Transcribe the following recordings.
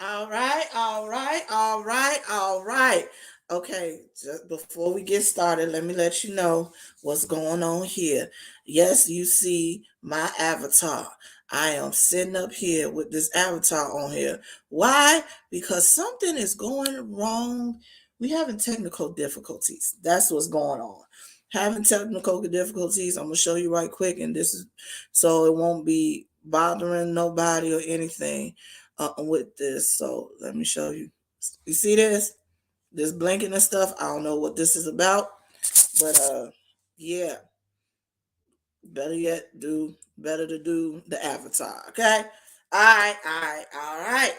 All right, all right, all right, all right. Okay, just before we get started, let me let you know what's going on here. Yes, you see my avatar. I am sitting up here with this avatar on here. Why? Because something is going wrong. We having technical difficulties. That's what's going on. Having technical difficulties. I'm gonna show you right quick, and this is so it won't be bothering nobody or anything with this. So let me show you. You see this? This blinking and stuff. I don't know what this is about, but yeah. Better yet, do better to do the avatar. Okay. All right. All right. All right.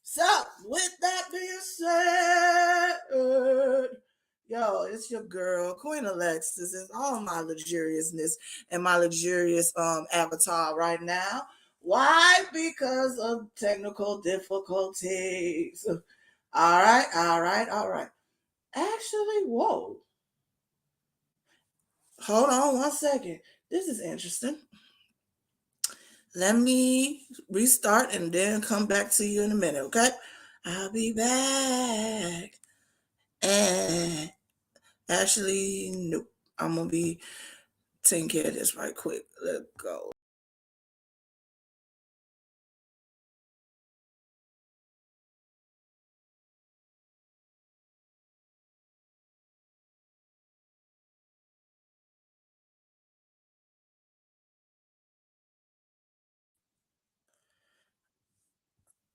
So with that being said, yo, it's your girl, Queen Alexis, and all my luxuriousness and my luxurious avatar right now. Why? Because of technical difficulties. All right, all right, all right. Actually, whoa. Hold on one second. This is interesting. Let me restart and then come back to you in a minute, okay? I'll be back. And actually, nope. I'm gonna be taking care of this right quick. Let's go.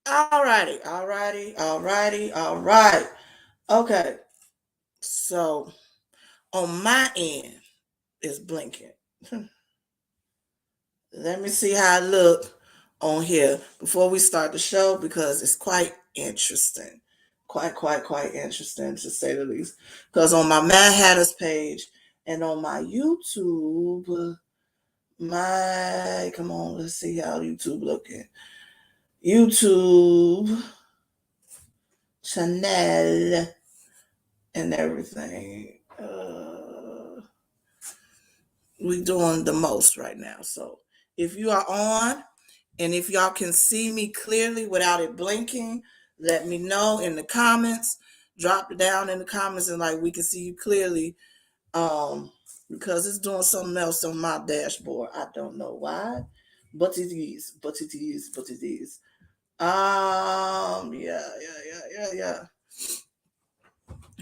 Alrighty, alrighty, alrighty, alright. Okay, so on my end is blinking. Let me see how I look on here before we start the show because it's quite interesting. Quite interesting to say the least. Because on my Mad Hatters page and on my YouTube, my come on, let's see how YouTube looking. YouTube channel and everything. We doing the most right now. So if you are on and if y'all can see me clearly without it blinking, let me know in the comments. Drop it down in the comments and like we can see you clearly. Because it's doing something else on my dashboard. I don't know why. But it is. But it is. But it is. Yeah.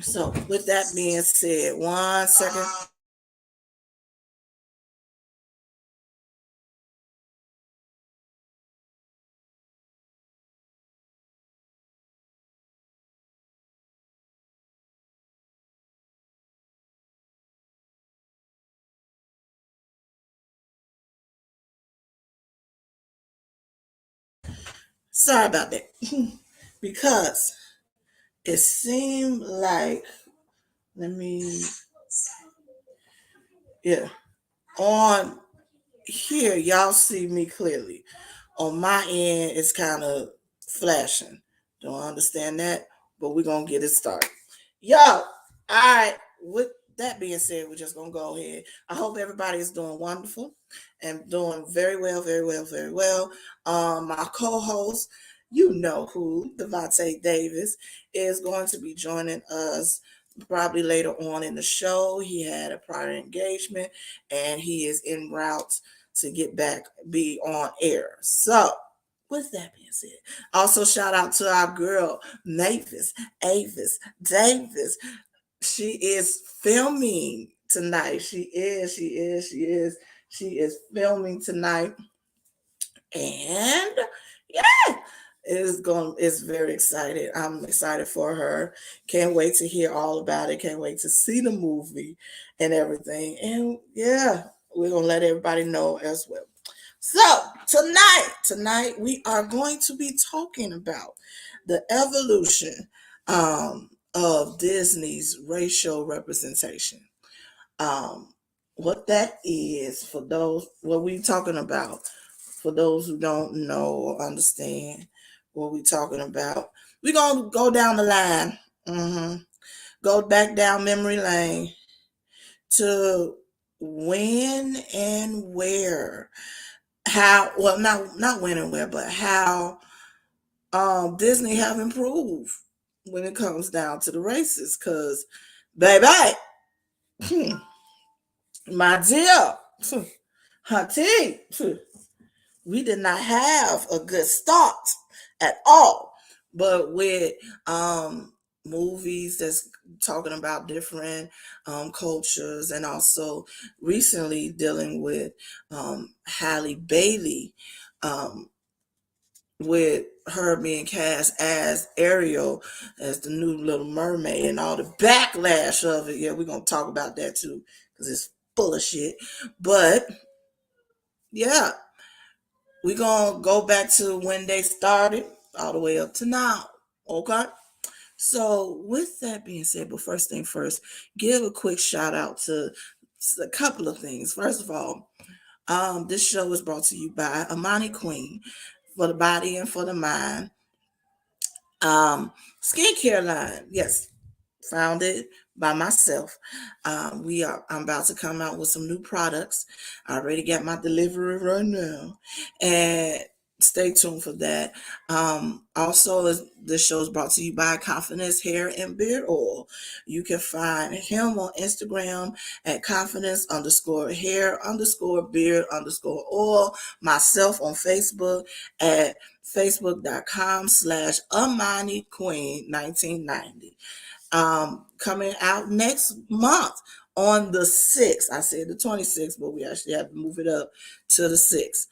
So with that being said, one second. Sorry about that. Because it seemed like let me yeah. On here, y'all see me clearly. On my end, it's kind of flashing. Don't understand that, but we're gonna get it started. Yo, all right. With that being said, we're just gonna go ahead. I hope everybody is doing wonderful and doing very well, very well, very well. My co-host, you know who, Devontae Davis, is going to be joining us probably later on in the show. He had a prior engagement and he is en route to get back, be on air. So, with that being said, also shout out to our girl Avis Davis. She is filming tonight. She is filming tonight, and yeah, it's very excited. I'm excited for her. Can't wait to hear all about it. Can't wait to see the movie and everything. And yeah, we're gonna let everybody know as well. So tonight we are going to be talking about the evolution of Disney's racial representation. Um, what that is for those what we talking about for those who don't know or understand what we talking about. We're gonna go down the line, go back down memory lane to when and where, how well not when and where, but how Disney have improved when it comes down to the races, because baby, my dear, hunty, we did not have a good start at all. But with movies that's talking about different cultures, and also recently dealing with Halle Bailey, um, with her being cast as Ariel, as the new Little Mermaid, and all the backlash of it. Yeah, we're gonna talk about that too, because it's full of shit. But yeah, we're gonna go back to when they started all the way up to now. Okay. So with that being said, but first thing first, give a quick shout out to a couple of things. First of all, this show is brought to you by Amani Queen, for the body and for the mind. Skincare line, yes, founded by myself. I'm about to come out with some new products. I already got my delivery right now, and stay tuned for that. Also, this show is brought to you by Confidence Hair and Beard Oil. You can find him on Instagram at confidence underscore hair underscore beard underscore oil. Myself on Facebook at facebook.com/Amani Queen 1990. Coming out next month on the 6th. I said the 26th, but we actually have to move it up to the 6th.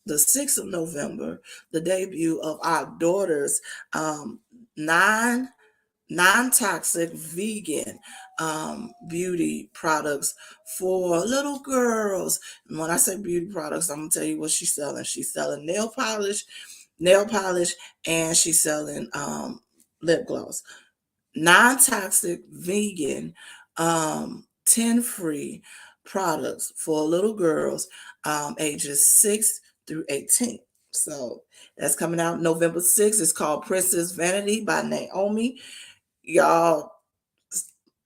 The 6th of November, the debut of our daughter's non non-toxic vegan beauty products for little girls. And when I say beauty products, I'm gonna tell you what she's selling. She's selling nail polish, and she's selling lip gloss. Non-toxic vegan 10 free products for little girls ages 6 through 18. So that's coming out November 6th. It's called Princess Vanity by Naomi. Y'all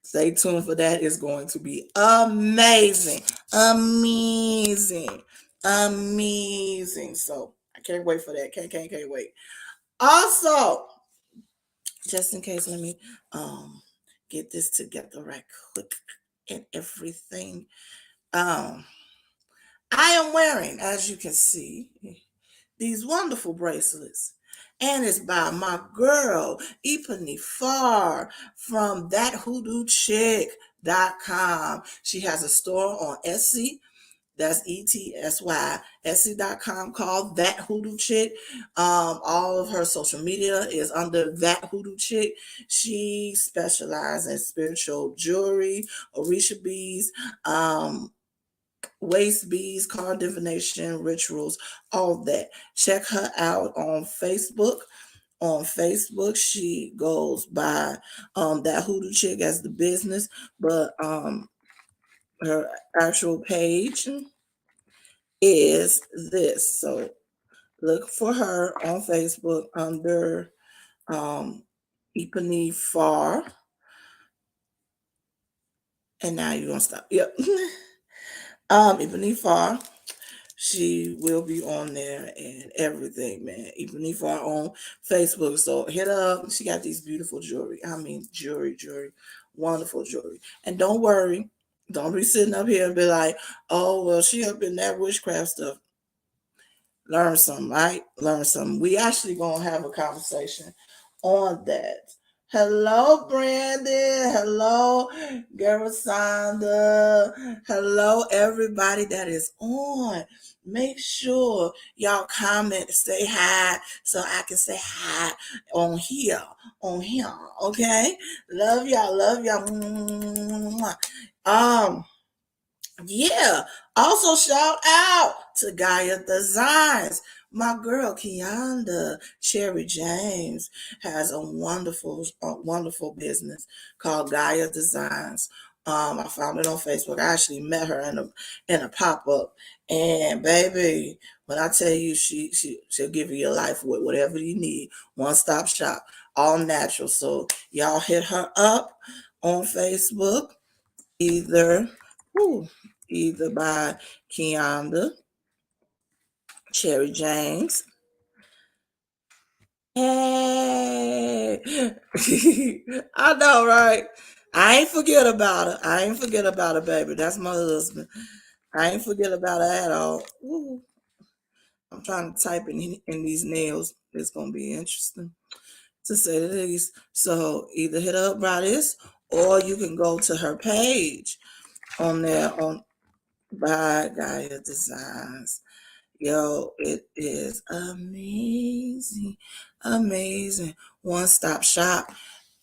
stay tuned for that. It's going to be amazing. Amazing. Amazing. So I can't wait for that. Can't wait. Also, just in case, let me get this together right quick and everything. Um I am wearing, as you can see, these wonderful bracelets. And it's by my girl, Epony Farr from thathoodoochick.com. She has a store on Etsy. That's ETSY, Etsy.com, called That Hoodoo Chick. All of her social media is under That Hoodoo Chick. She specializes in spiritual jewelry, Orisha beads, waist beads, card divination, rituals, all that. Check her out on Facebook. On Facebook, she goes by That Hoodoo Chick as the business, but her actual page is this. So look for her on Facebook under Epony Farr. And now you're gonna stop. Yep. Epony Farr. She will be on there and everything, man. Epony Farr on Facebook. So hit up. She got these beautiful jewelry. I mean jewelry. Wonderful jewelry. And don't worry. Don't be sitting up here and be like, oh well, she up in that witchcraft stuff. Learn something, right? Learn something. We actually gonna have a conversation on that. Hello, Brandon. Hello, Garasanda. Hello, everybody that is on. Make sure y'all comment, say hi, so I can say hi on here, Okay, love y'all, love y'all. Yeah. Also, shout out to Gaia Designs. My girl Kianda Cherry James has a wonderful business called Gaia Designs. I found it on Facebook. I actually met her in a pop up, and baby, when I tell you, she'll give you your life with whatever you need. One stop shop, all natural. So y'all hit her up on Facebook, either. Whew, either by Kianda Cherry James I know, right? I ain't forget about her. I ain't forget about her, baby. That's my husband. I ain't forget about her at all. Ooh, I'm trying to type in these nails. It's gonna be interesting to say the least. So either hit her up by this, or you can go to her page on there on by Gaia Designs. Yo, it is amazing, amazing. One stop shop.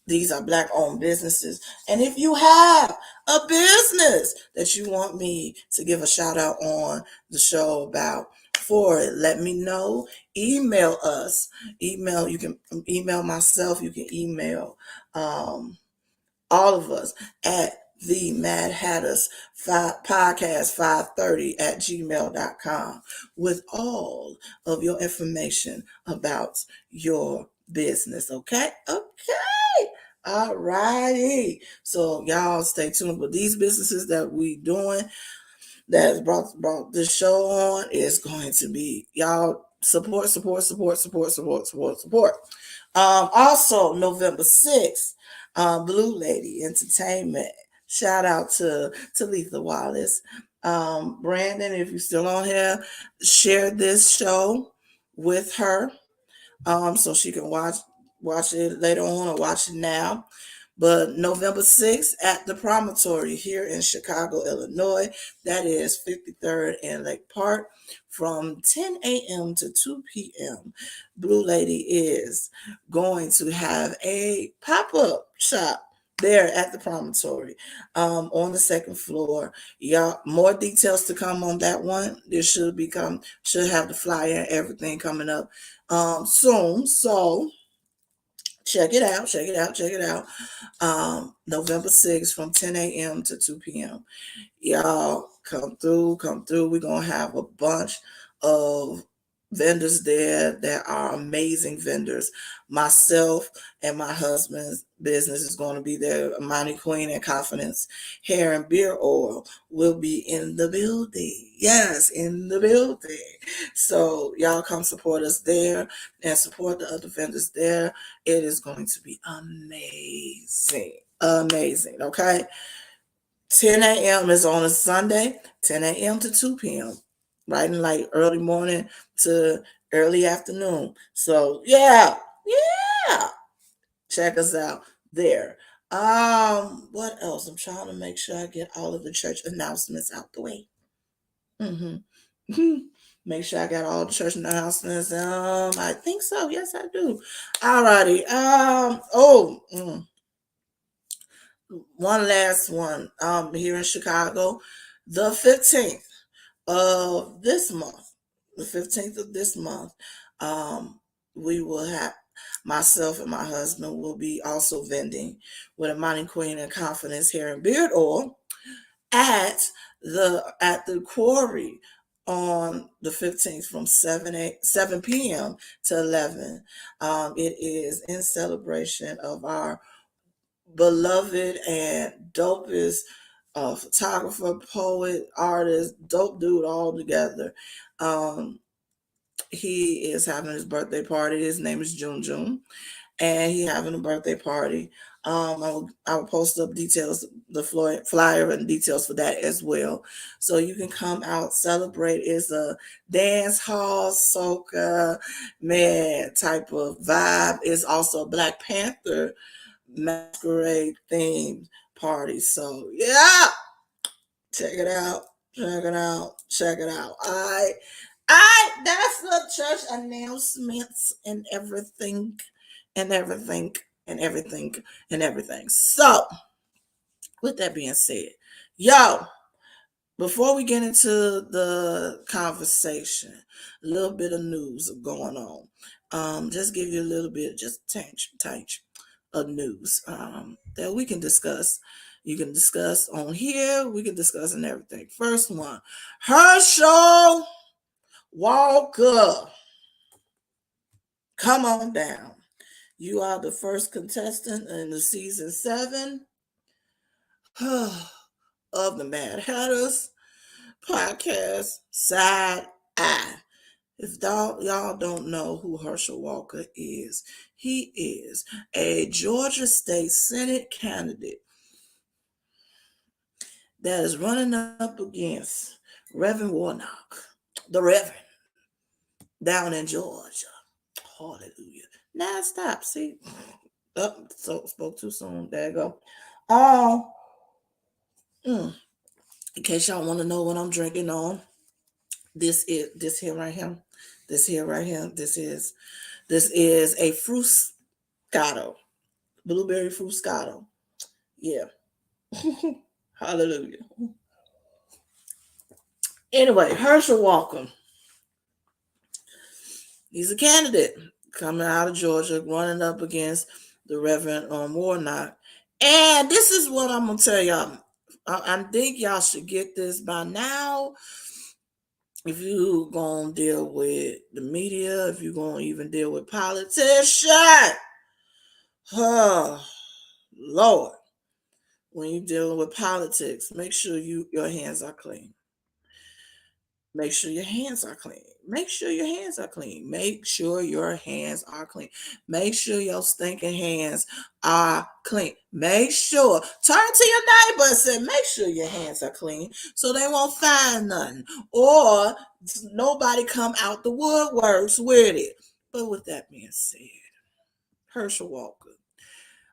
These are Black owned businesses. And if you have a business that you want me to give a shout out on the show about for it, let me know. Email us. Email, you can email myself, you can email all of us at the Mad Hatters podcast 530 at gmail.com with all of your information about your business. Okay. All righty. So y'all stay tuned with these businesses that we doing that has brought this show on is going to be y'all support. Also November 6th, Blue Lady Entertainment. Shout out to Talitha Wallace. Brandon, if you're still on here, share this show with her so she can watch it later on or watch it now. But November 6th at the Promontory here in Chicago, Illinois, that is 53rd and Lake Park from 10 a.m. to 2 p.m. Blue Lady is going to have a pop-up shop there at the Promontory on the second floor. Y'all, more details to come on that one. There should have the flyer and everything coming up soon. So check it out. November 6th from 10 a.m. to 2 p.m. Y'all come through. We're gonna have a bunch of vendors there that are amazing vendors. Myself and my husband's business is going to be there. Money Queen and Confidence Hair and Beard Oil will be in the building. Yes, in the building. So y'all come support us there and support the other vendors there. It is going to be amazing. Amazing. Okay. 10 a.m. is on a Sunday, 10 a.m. to 2 p.m. Right in like early morning to early afternoon. So yeah. Check us out there. What else? I'm trying to make sure I get all of the church announcements out the way. hmm Make sure I got all the church announcements. I think so. Yes, I do. Alrighty. One last one. Here in Chicago, the 15th of this month. The 15th of this month, we will have myself and my husband will be also vending with a Mighty Queen and Confidence Hair and Beard Oil at the quarry on the 15th from 7 p.m. to 11. It is in celebration of our beloved and dopest photographer, poet, artist, dope dude all together. Um, he is having his birthday party. His name is June, and he having a birthday party. I will post up details, the flyer and details for that as well. So you can come out, celebrate. It's a dance hall, soca, man type of vibe. It's also a Black Panther masquerade themed party. So yeah, check it out. Check it out. That's the church announcements and everything and everything and everything and everything. So with that being said, yo, before we get into the conversation, a little bit of news going on. Just give you a little bit, just tinge of news that we can discuss. You can discuss on here. We can discuss and everything. First one, Herschel Walker. Come on down. You are the first contestant in the season 7 of the Mad Hatters podcast Side Eye. If y'all don't know who Herschel Walker is, he is a Georgia State Senate candidate that is running up against Reverend Warnock, the Reverend, down in Georgia. Hallelujah. Now stop. See? So spoke too soon. There you go. Um, in case y'all want to know what I'm drinking on, this here right here. This here right here. This is a Fruscato. Blueberry Fruscato. Yeah. Hallelujah. Anyway, Herschel Walker. He's a candidate coming out of Georgia, running up against the Reverend Warnock. And this is what I'm gonna tell y'all. I think y'all should get this by now. If you gonna deal with the media, if you gonna even deal with politicians, oh Lord, when you're dealing with politics, make sure your hands are clean. Make sure your hands are clean. Make sure your hands are clean. Make sure your hands are clean. Make sure your stinking hands are clean. Make sure. Turn to your neighbor and say, make sure your hands are clean so they won't find nothing. Or nobody come out the woodworks with it. But with that being said, Herschel Walker.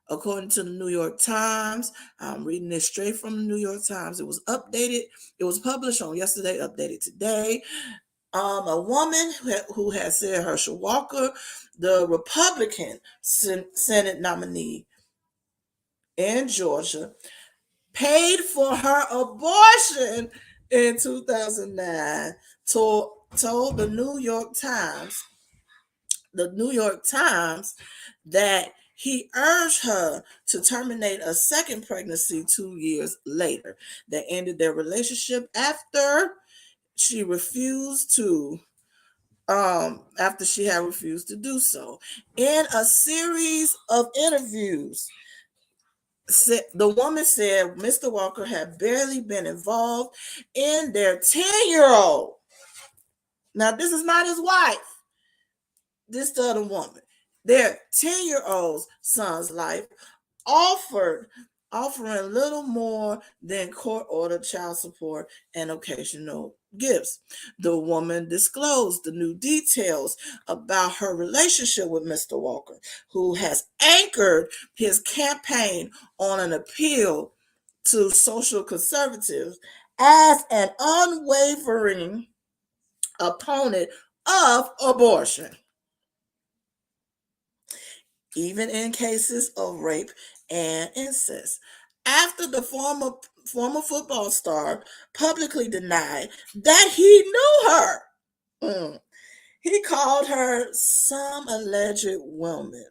According to the New York Times, I'm reading this straight from the New York Times. It was updated. It was published on yesterday, updated today. A woman who has said Herschel Walker, the Republican Senate nominee in Georgia, paid for her abortion in 2009, told the New York Times that he urged her to terminate a second pregnancy 2 years later. They ended their relationship after she had refused to do so. In a series of interviews, the woman said Mr. Walker had barely been involved in their 10-year-old. Now, this is not his wife. This the other woman. Their 10-year-old's son's life, offering little more than court-ordered child support and occasional gifts. The woman disclosed the new details about her relationship with Mr. Walker, who has anchored his campaign on an appeal to social conservatives as an unwavering opponent of abortion, even in cases of rape and incest. After the former football star publicly denied that he knew her, he called her some alleged woman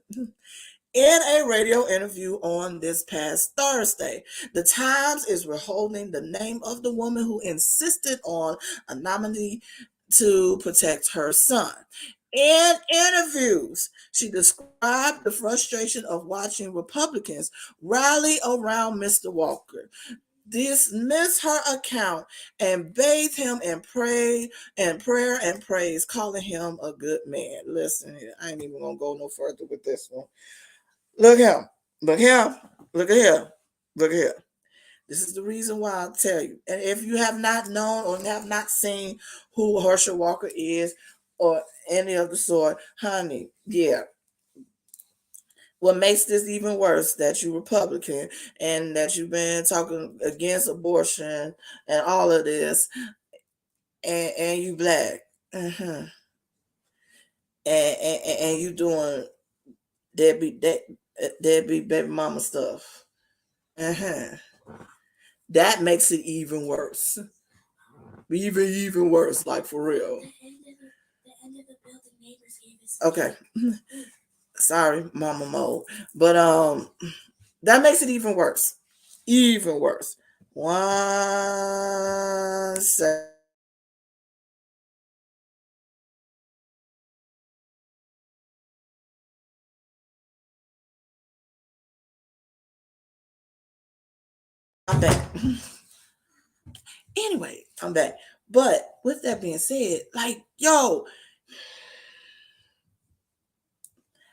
in a radio interview on this past Thursday. The Times is withholding the name of the woman who insisted on anonymity to protect her son. In interviews, she described the frustration of watching Republicans rally around Mr. Walker, dismiss her account, and bathe him in prayer and praise, calling him a good man. Listen here, I ain't even gonna go no further with this one. Look here, look here, look at here, look here. This is the reason why I tell you. And if you have not known or have not seen who Herschel Walker is or any of the sort, honey, yeah. What makes this even worse that you Republican and that you've been talking against abortion and all of this, and you black, uh-huh. and you doing deadbeat baby mama stuff, uh-huh. That makes it even worse. Even worse, like for real. Okay. Sorry, mama mode. But that makes it even worse. Even worse. One second. I'm back. Anyway, I'm back. But with that being said, like, yo,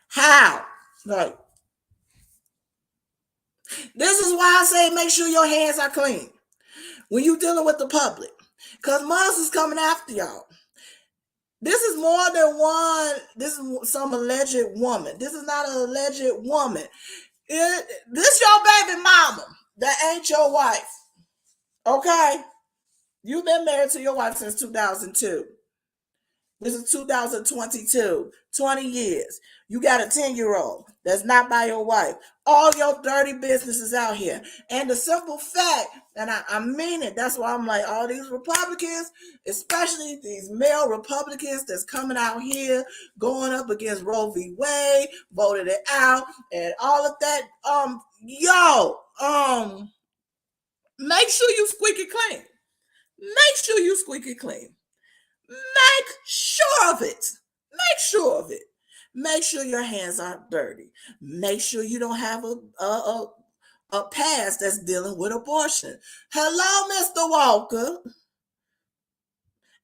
How? Like, this is why I say make sure your hands are clean when you dealing with the public. Because Mars is coming after y'all. This is more than one. This is some alleged woman. This is not an alleged woman. This your baby mama. That ain't your wife. Okay? You've been married to your wife since 2002. This is 2022, 20 years. You got a 10-year-old that's not by your wife. All your dirty business is out here. And the simple fact, and I mean it, that's why I'm like, all these Republicans, especially these male Republicans that's coming out here, going up against Roe v. Wade, voted it out, and all of that. Make sure you squeaky clean. Make sure you squeaky clean. Make sure of it. Make sure of it. Make sure your hands aren't dirty. Make sure you don't have a past that's dealing with abortion. Hello, Mr. Walker.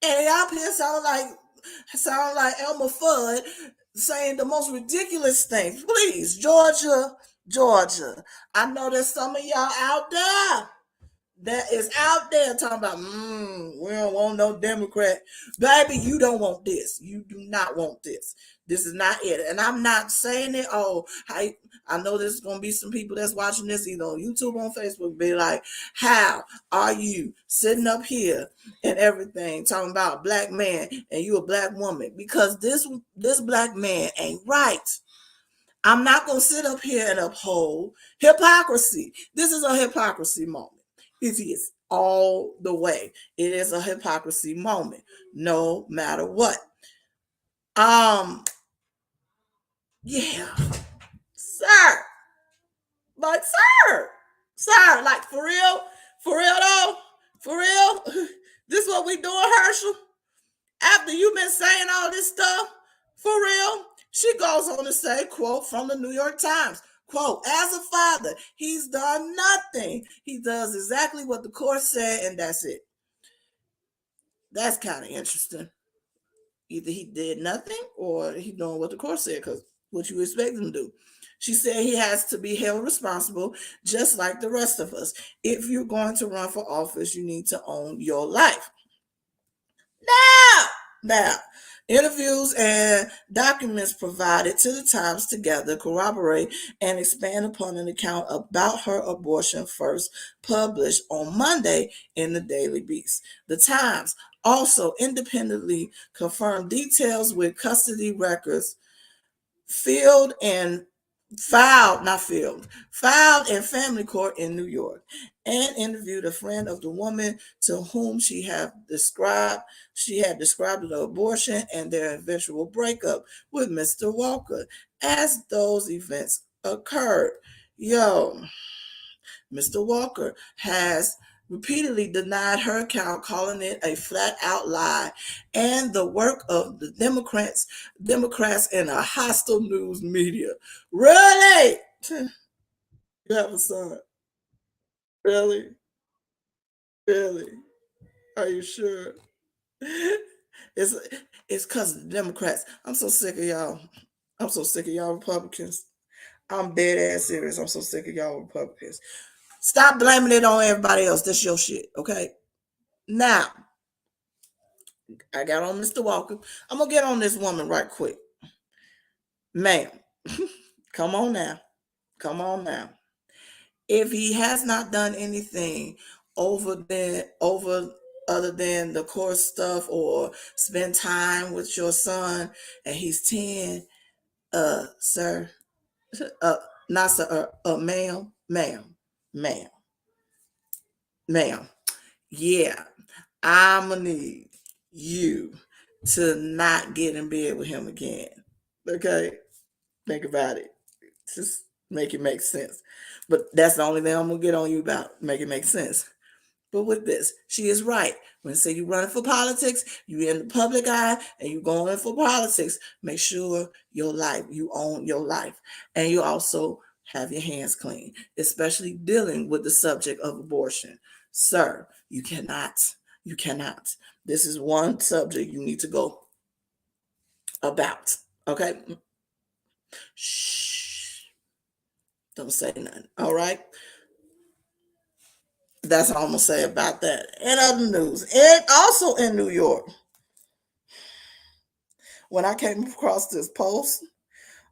And y'all here sound like Elmer Fudd saying the most ridiculous things. Please, Georgia. I know there's some of y'all out there that is out there talking about, we don't want no Democrat. Baby, you don't want this. You do not want this. This is not it. And I'm not saying it. I know there's going to be some people that's watching this either on YouTube or on Facebook be like, how are you sitting up here and everything talking about a black man and you a black woman? Because this black man ain't right. I'm not going to sit up here and uphold hypocrisy. This is a hypocrisy moment. It is all the way. It is a hypocrisy moment, no matter what. Yeah, sir. Like, sir, like for real though, for real. This is what we doing, Herschel. After you've been saying all this stuff, for real, she goes on to say, quote from the New York Times, quote, as a father, he's done nothing. He does exactly what the court said, and that's it. That's kind of interesting. Either he did nothing or he doing what the court said, because what you expect him to do. She said he has to be held responsible just like the rest of us. If you're going to run for office, you need to own your life. Now, interviews and documents provided to the Times together corroborate and expand upon an account about her abortion first published on Monday in the Daily Beast. The Times also independently confirmed details with custody records filed in family court in New York, and interviewed a friend of the woman to whom she had described the abortion and their eventual breakup with Mr. Walker as those events occurred. Mr. Walker has repeatedly denied her account, calling it a flat-out lie and the work of the Democrats in a hostile news media. Really? You have a son? Really? Really? Are you sure? It's because of the Democrats. I'm so sick of y'all. I'm so sick of y'all Republicans. I'm dead ass serious. I'm so sick of y'all Republicans. Stop blaming it on everybody else. That's your shit, okay? Now, I got on Mr. Walker. I'm going to get on this woman right quick. Ma'am, come on now. Come on now. If he has not done anything over other than the court stuff or spend time with your son and he's 10, sir, not sir, ma'am, yeah, I'm gonna need you to not get in bed with him again. Okay? Think about it. Just make it make sense. But that's the only thing I'm gonna get on you about. Make it make sense. But with this, she is right. When say you running for politics, you in the public eye and you going for politics, make sure you own your life. And you also have your hands clean, especially dealing with the subject of abortion. Sir, you cannot. This is one subject you need to go. about. Okay? Shh. Don't say nothing. All right? That's all I'm going to say about that. In other news, and also in New York, when I came across this post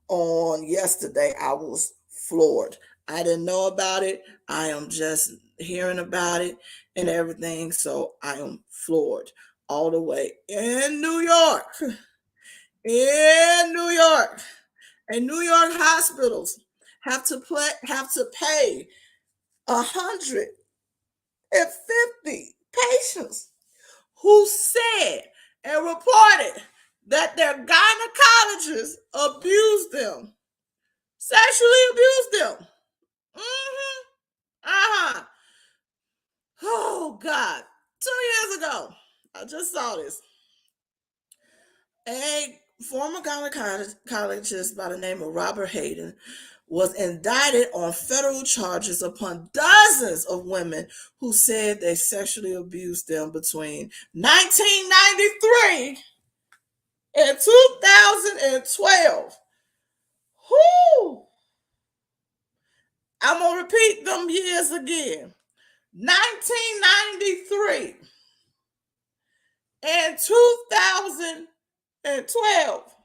on yesterday, I was floored. I didn't know about it. I am just hearing about it and everything. So I am floored all the way. In New York, in New York, and New York hospitals have to pay 150 patients who said and reported that their gynecologists abused them, sexually abused them. Mm-hmm. Uh-huh. Oh God. 2 years ago, I just saw this. A former gynecologist by the name of Robert Hayden was indicted on federal charges upon dozens of women who said they sexually abused them between 1993 and 2012. Whoo! I'm going to repeat them years again. 1993 and 2012.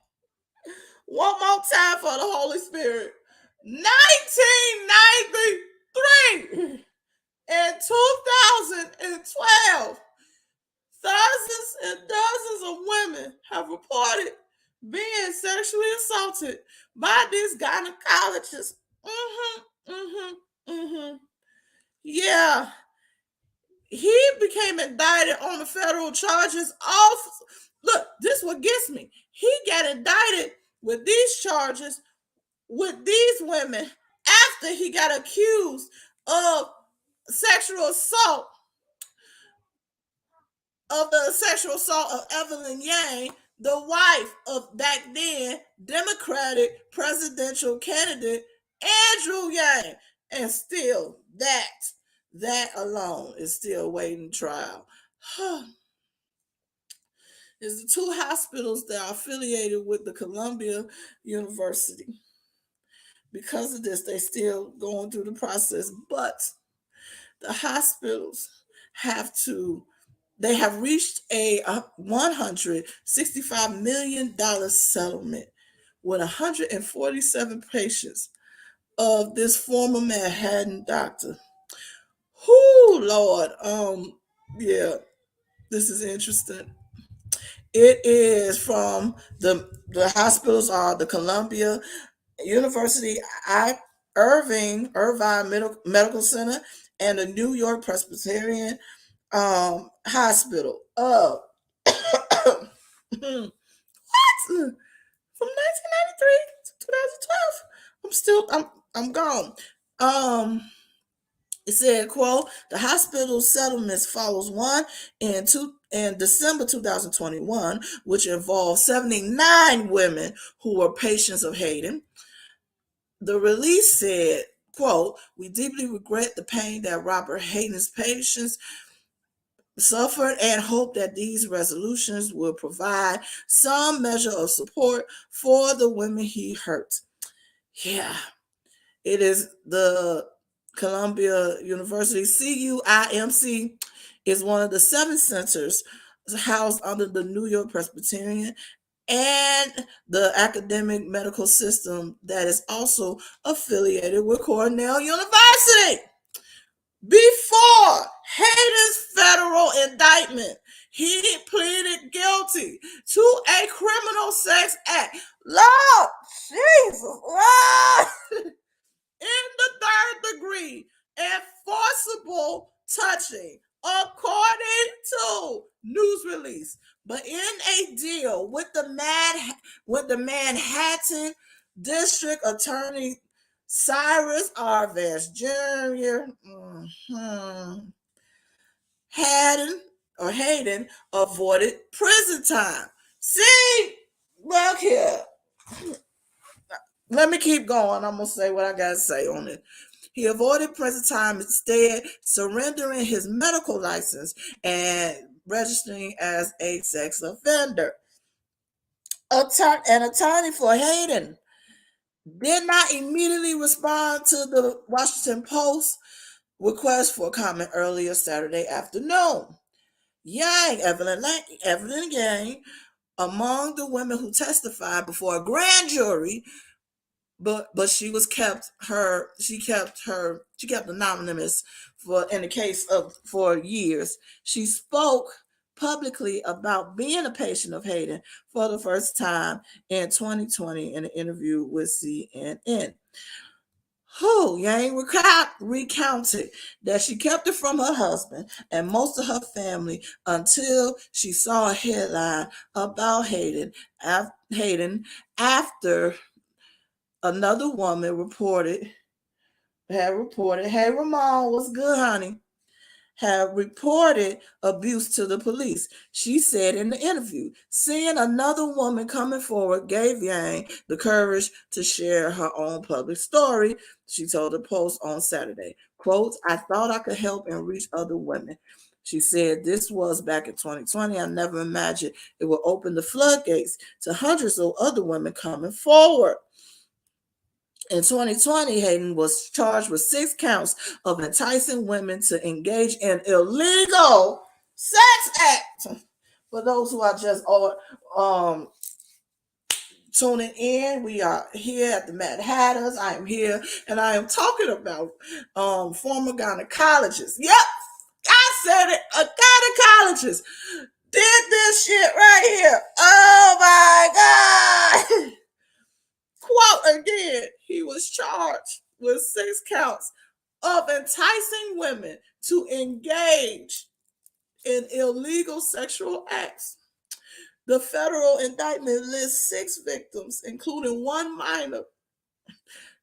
One more time for the Holy Spirit. 1993 and 2012. Dozens and dozens of women have reported being sexually assaulted by these gynecologists. Yeah, he became indicted on the federal charges. Look, this what gets me. He got indicted with these charges with these women after he got accused of sexual assault of Evelyn Yang, the wife of back then Democratic presidential candidate Andrew Yang. And still that alone is still waiting trial. It's the two hospitals that are affiliated with the Columbia University. Because of this, they still going through the process, but the hospitals they have reached a $165 million settlement with 147 patients of this former Manhattan doctor. Whoo, Lord. Yeah, this is interesting. It is from the hospitals are the Columbia University Irvine Medical Center and the New York Presbyterian Hospital. From 1993 to 2012. I'm gone. It said, quote, the hospital settlements follows one in December 2021, which involved 79 women who were patients of Hayden. The release said, quote, we deeply regret the pain that Robert Hayden's patients suffered and hope that these resolutions will provide some measure of support for the women he hurt. Yeah, it is the Columbia University. CUIMC is one of the 7 centers housed under the New York Presbyterian and the academic medical system that is also affiliated with Cornell University. Before Hayden's federal indictment, he pleaded guilty to a criminal sex act. Lord Jesus, Lord. In the 3rd degree and forcible touching, according to news release. But in a deal with the Manhattan District Attorney Cyrus R. Vance Jr. Hayden avoided prison time. See, look here. Let me keep going. I'm going to say what I got to say on it. He avoided prison time, instead surrendering his medical license and registering as a sex offender. An attorney for Hayden did not immediately respond to the Washington Post request for comment earlier Saturday afternoon. Evelyn Yang, among the women who testified before a grand jury, but she kept anonymous for in the case of for years. She spoke publicly about being a patient of Hayden for the first time in 2020 in an interview with CNN. Yang recounted that she kept it from her husband and most of her family until she saw a headline about Hayden after another woman had reported, hey Ramon, what's good, honey? Had reported abuse to the police. She said in the interview, seeing another woman coming forward gave Yang the courage to share her own public story. She told the Post on Saturday, quote, I thought I could help and reach other women. She said this was back in 2020. I never imagined it would open the floodgates to hundreds of other women coming forward. In 2020, Hayden was charged with 6 counts of enticing women to engage in illegal sex acts. For those who are just tuning in, we are here at the Mad Hatters. I am here, and I am talking about former gynecologists. Yep, I said it. A gynecologist did this shit right here. Oh my God. Quote again, he was charged with 6 counts of enticing women to engage in illegal sexual acts. The federal indictment lists 6 victims, including 1 minor,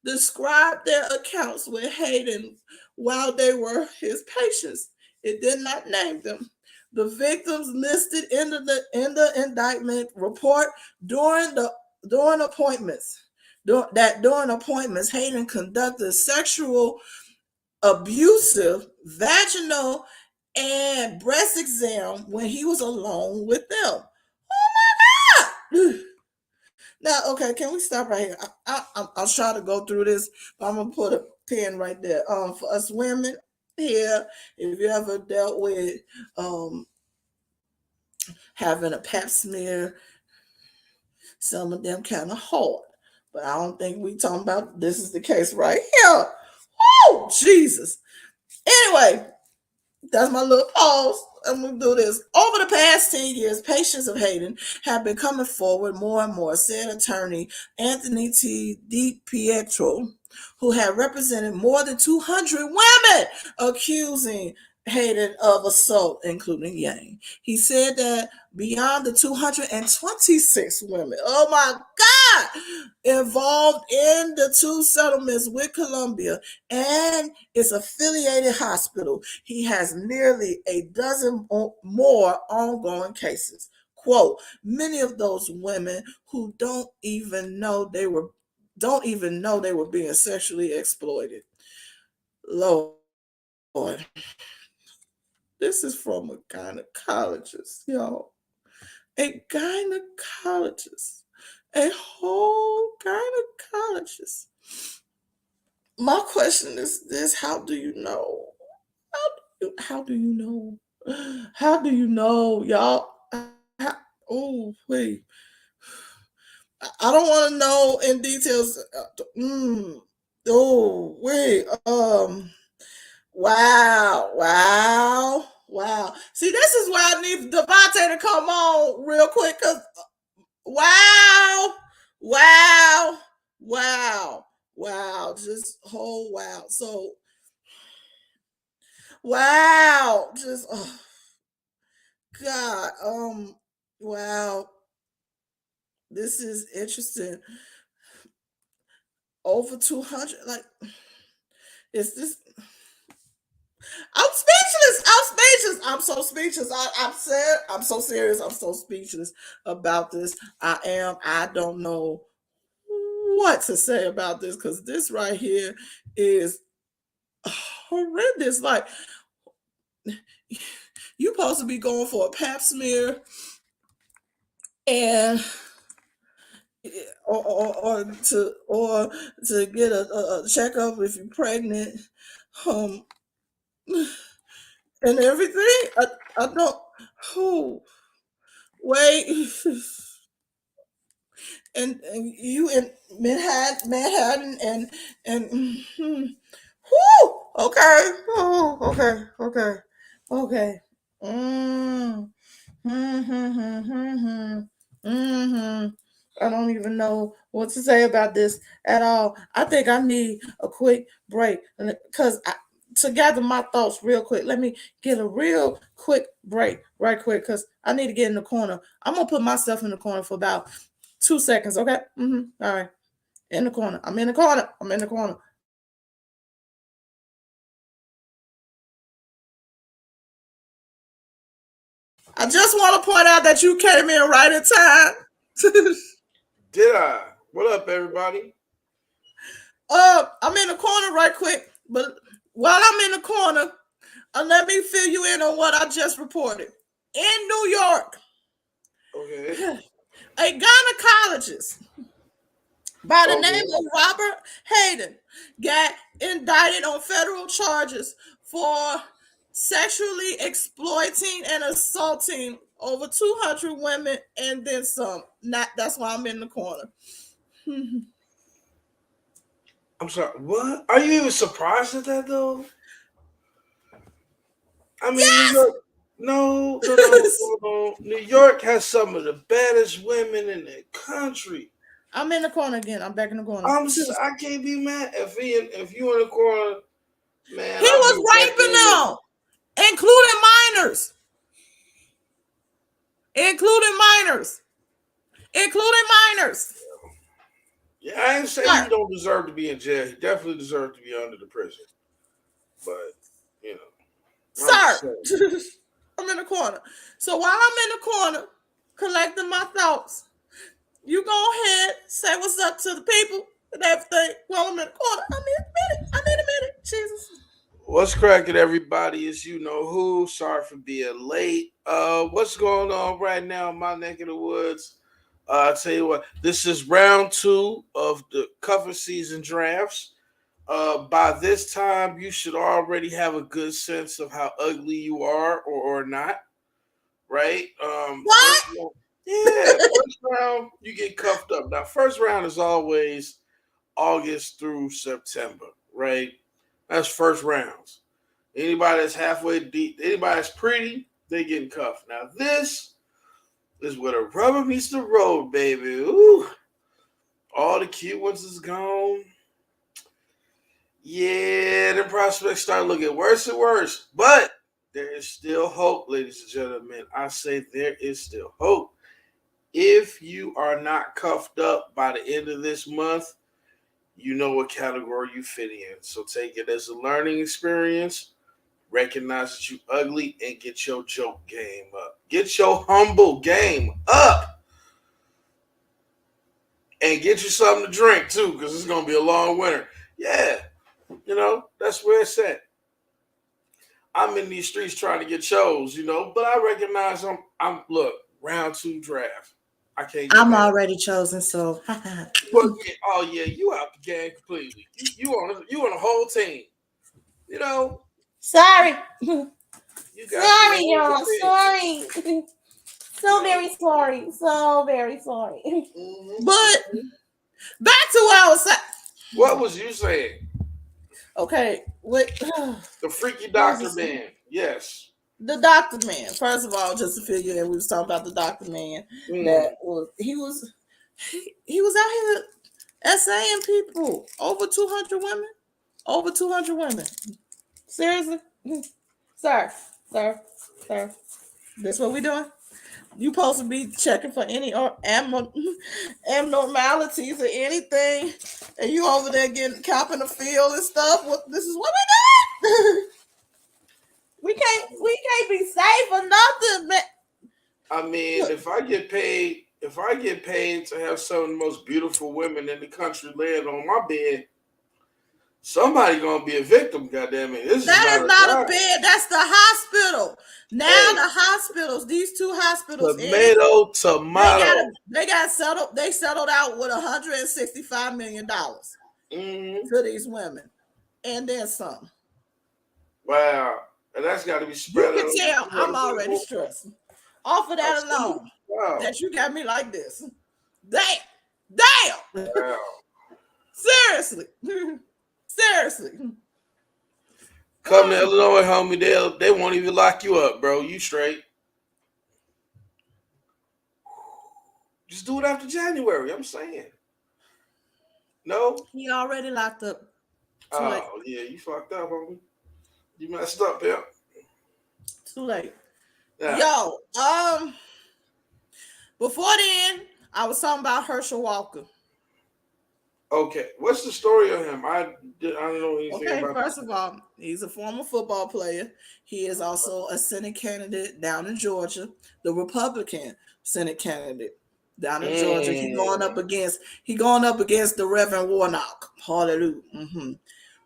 described their accounts with Hayden while they were his patients. It did not name them. The victims listed in the indictment report during appointments. During appointments, Hayden conducted sexual, abusive, vaginal, and breast exam when he was alone with them. Oh my God! Now, okay, can we stop right here? I'll try to go through this, but I'm gonna put a pin right there. For us women here, if you ever dealt with having a pap smear, some of them kind of hard. But I don't think we talking about this is the case right here. Oh, Jesus. Anyway, that's my little pause. I'm going to do this. Over the past 10 years, patients of Hayden have been coming forward more and more, said attorney Anthony T. DiPietro, who had represented more than 200 women accusing Hayden of assault, including Yang. He said that beyond the 226 women, oh my God, involved in the 2 settlements with Colombia and its affiliated hospital, he has nearly a dozen or more ongoing cases. Quote, many of those women who don't even know they were being sexually exploited. Lord, this is from a gynecologist, y'all. A gynecologist. A whole gynecologist. My question is this: how do you know? How do you know? How do you know, y'all? Oh, wait. I don't want to know in details. Oh, wait. Wow, wow, wow. See, this is why I need Devontae to come on real quick. Cause wow, wow, wow, wow. Just whole wow. So wow, just oh, God. Wow. This is interesting. Over 200. Like, is this? I'm speechless. I'm speechless. I'm so speechless. I'm so serious. I'm so speechless about this. I am. I don't know what to say about this because this right here is horrendous. Like, you supposed to be going for a pap smear and or to get a checkup if you're pregnant, um, and everything. I don't. Oh, wait. And you in Manhattan, and whoo, okay, oh, okay. Mm, mm-hmm. I don't even know what to say about this at all. I think I need a quick break because to gather my thoughts real quick. Let me get a real quick break, right quick, because I need to get in the corner. I'm gonna put myself in the corner for about 2 seconds, okay? All right. In the corner. I'm in the corner. I'm in the corner. I just want to point out that you came in right in time. Did I? What up, everybody? I'm in the corner right quick, but while I'm in the corner, let me fill you in on what I just reported. In New York, Okay. a gynecologist by the name Okay. of Robert Hayden got indicted on federal charges for sexually exploiting and assaulting over 200 women and then some. Not that's why I'm in the corner. I'm sorry. What? Are you even surprised at that though? I mean, New Yes. York. No, no, no, no, no, no. New York has some of the baddest women in the country. I'm in the corner again. I'm back in the corner. I can't be mad if you in the corner, man. He I'll be was right raping there with you. them, including minors, including minors, including minors. Yeah, I ain't saying he Sir, don't deserve to be in jail. He definitely deserves to be under the prison. But you know, I'm just sir. saying. I'm in the corner. So while I'm in the corner collecting my thoughts, you go ahead, say what's up to the people and everything while I'm in the corner. I need a minute. I need a minute. Jesus. What's cracking, everybody? Is you know who? Sorry for being late. What's going on right now in my neck of the woods? I tell you what, this is round two of the cover season drafts. By this time, you should already have a good sense of how ugly you are or not, right? What? First round you get cuffed up. Now, first round is always August through September, right? That's first rounds. Anybody that's halfway deep, anybody that's pretty, they getting cuffed. Now this is where the rubber meets the road, baby. Ooh, all the cute ones is gone. Yeah, the prospects start looking worse and worse. But there is still hope, ladies and gentlemen. I say there is still hope. If you are not cuffed up by the end of this month, you know what category you fit in. So take it as a learning experience. Recognize that you ugly and get your joke game up. Get your humble game up. And get you something to drink too, because it's gonna be a long winter. Yeah, that's where it's at. I'm in these streets trying to get shows, but I recognize I'm look, round two draft. I can't get I'm mad. already chosen, so Well, yeah, oh yeah, you out the game completely. You on a whole team. You know, sorry. you got you a Sorry, whole y'all. team. Sorry. You So know. very sorry. So very sorry. But Mm-hmm. back to what I was saying. What was you saying? Okay, what The freaky what was doctor this? man. Yes. The doctor man. First of all, just to fill you in, we was talking about the doctor man Mm. that was he was out here essaying people over 200 women, over 200 women. Seriously, sir, sir, sir. This what we doing? You supposed to be checking for any abnormalities or anything, and you over there getting copping the field and stuff. This is what we doing? We can't be safe or nothing, man. I mean, if I get paid to have some of the most beautiful women in the country laying on my bed, Somebody gonna be a victim. Goddamn it! This is That not is a not a crime. bed. That's the hospital. Now Hey, the hospitals, these two hospitals in tomato, they got tomato. they got settled. They settled out with $165 million Mm-hmm. to these women, and then some. Wow, and that's got to be You spread out can over tell I'm 200 already people. stressed off of I that see. alone. Wow, That you got me like this. Damn, damn. wow. Seriously, seriously. Come to Illinois, homie. They won't even lock you up, bro. You straight. Just do it after January. I'm saying. No. He already locked up. Too late. Oh yeah, you fucked up, homie. You messed up, pimp. Too late. Yeah. Yo, before then, I was talking about Herschel Walker. Okay. What's the story of him? I don't know anything Okay, about. first of all, he's a former football player. He is also a Senate candidate down in Georgia, the Republican Senate candidate down in Georgia. Mm. He going up against the Reverend Warnock. Hallelujah.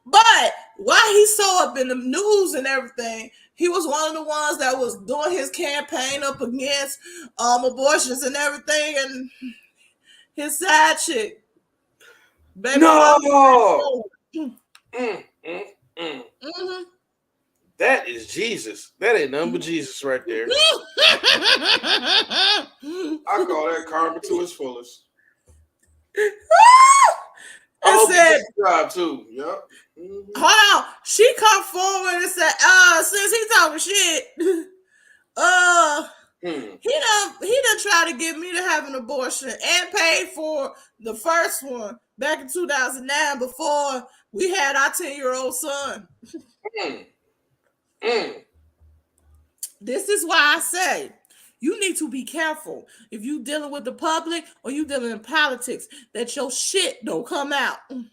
But why he's so up in the news and everything, he was one of the ones that was doing his campaign up against abortions and everything, and his side chick, baby mama, came No. forward. Mm, mm, mm. Mm-hmm. That is Jesus. That ain't nothing but Jesus right there. I call that karma to its fullest. I And hope you said, get the job too. Yep. Mm-hmm. hold on. She come forward and said, since he talking shit, Hmm. he done tried to get me to have an abortion and paid for the first one back in 2009 before we had our 10-year-old son. Mm. Mm. This is why I say you need to be careful if you dealing with the public or you dealing in politics that your shit don't come out. It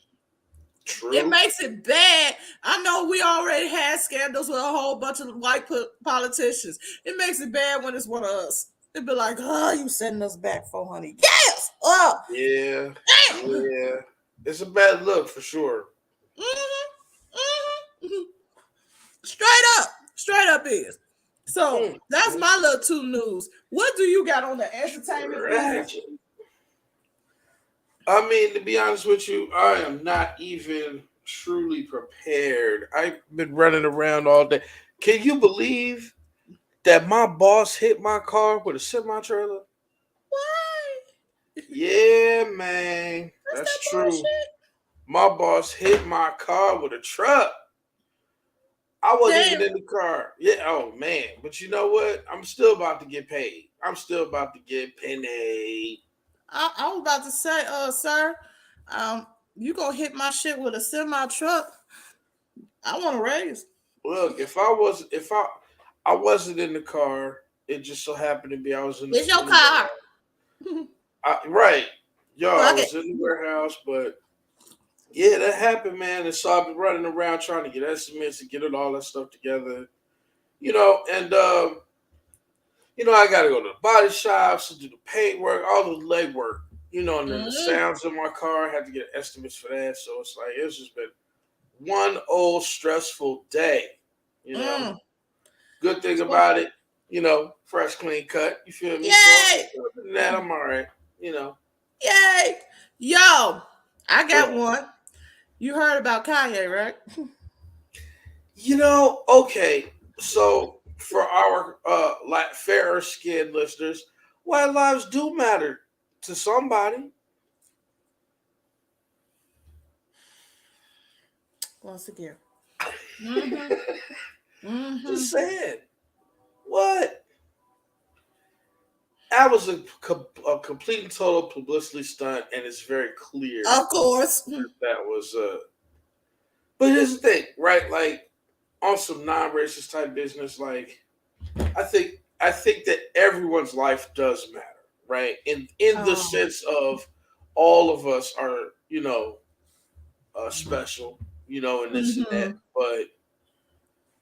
True. makes it bad. I know we already had scandals with a whole bunch of white politicians. It makes it bad when it's one of us. It'd be like, oh, you setting us back 400. Yes. Oh, Yeah. damn. Yeah. It's a bad look for sure. Mm-hmm. Straight up is. So Mm. that's my little two news. What do you got on the entertainment news? Ratchet. I mean, to be honest with you, I am not even truly prepared. I've been running around all day. Can you believe that my boss hit my car with a semi trailer? Why? Yeah, man. That's That's that true. bullshit. My boss hit my car with a truck. I wasn't Damn. even in the car. Yeah, oh man. But you know what? I'm still about to get paid. I'm still about to get paid. I was about to say, sir, you gonna hit my shit with a semi truck? I want to raise. Look, if I wasn't in the car, it just so happened to be I was It's your in the car. warehouse. Right. Yo, I Fuck it. was in the warehouse, but yeah, that happened, man. And so I've been running around trying to get estimates and get it all that stuff together. And I gotta go to the body shops to do the paint work, all the leg work, and then the Mm, sounds in my car, I had to get estimates for that. So it's like it's just been one old stressful day, you know. mm. Good thing So, about it, fresh, clean cut. You feel me? So yay, other than that, I'm all right. You know. yay, yo! I got Yeah. one. You heard about Kanye, right? Okay. So for our like fairer skinned listeners, white lives do matter to somebody. Once again. Mm-hmm. Mm-hmm. Just saying. What? That was a complete and total publicity stunt, and it's very clear Of course. that was. But here's the thing, right? Like on some non-racist type business, like I think that everyone's life does matter, right? In the Um, sense of all of us are, special, and this and that. mhm.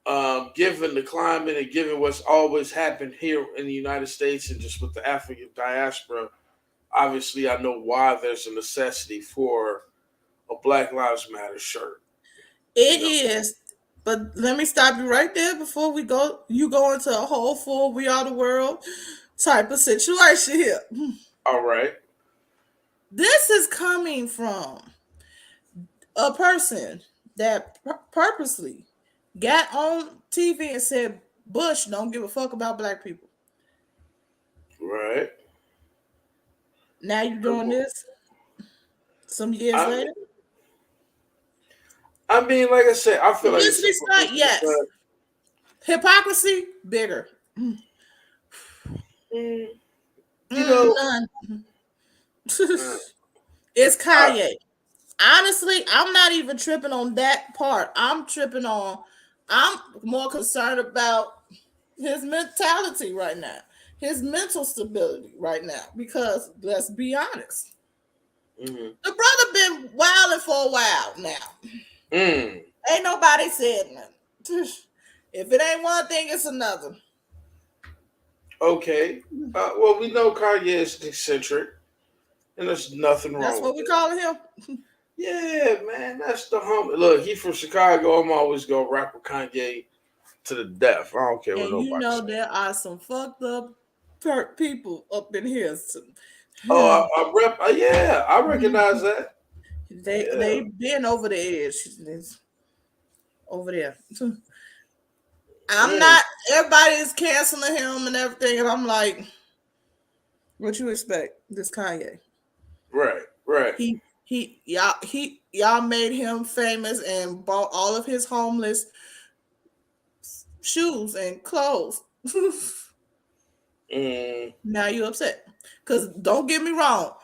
But given the climate and given what's always happened here in the United States and just with the African diaspora, obviously I know why there's a necessity for a Black Lives Matter shirt. You It know. is. But let me stop you right there before we go. You go into a whole full "we are the world" type of situation here. All right. This is coming from a person that purposely got on TV and said Bush don't give a fuck about black people. Right. Now you're Come doing on. this some years I mean, later. like I said, I feel like it's a Publicity stunt, publicity yes. stunt. Hypocrisy, bigger. Mm, you know, None. uh, It's I, Kanye. Honestly, I'm not even tripping on that part. I'm more concerned about his mentality right now, his mental stability right now. Because let's be honest, mm, the brother been wilding for a while now. mm, Ain't nobody said nothing. If it ain't one thing, it's another. okay. Well, we know Kanye is eccentric, and there's nothing That's wrong with what we it. calling him. Yeah, man, that's the hum. Look, he from Chicago. I'm always gonna rap with Kanye to the death. I don't care what And you nobody know says. there are some fucked up people up in here. Oh, I rep. Yeah, I recognize Mhm. that. They Yeah. been over the edge. It's over there. I'm Mm, not. Everybody is canceling him and everything, and I'm like, what you expect? This Kanye. right. Right. Y'all made him famous and bought all of his homeless shoes and clothes. Mm, Now you upset. Cause don't get me wrong,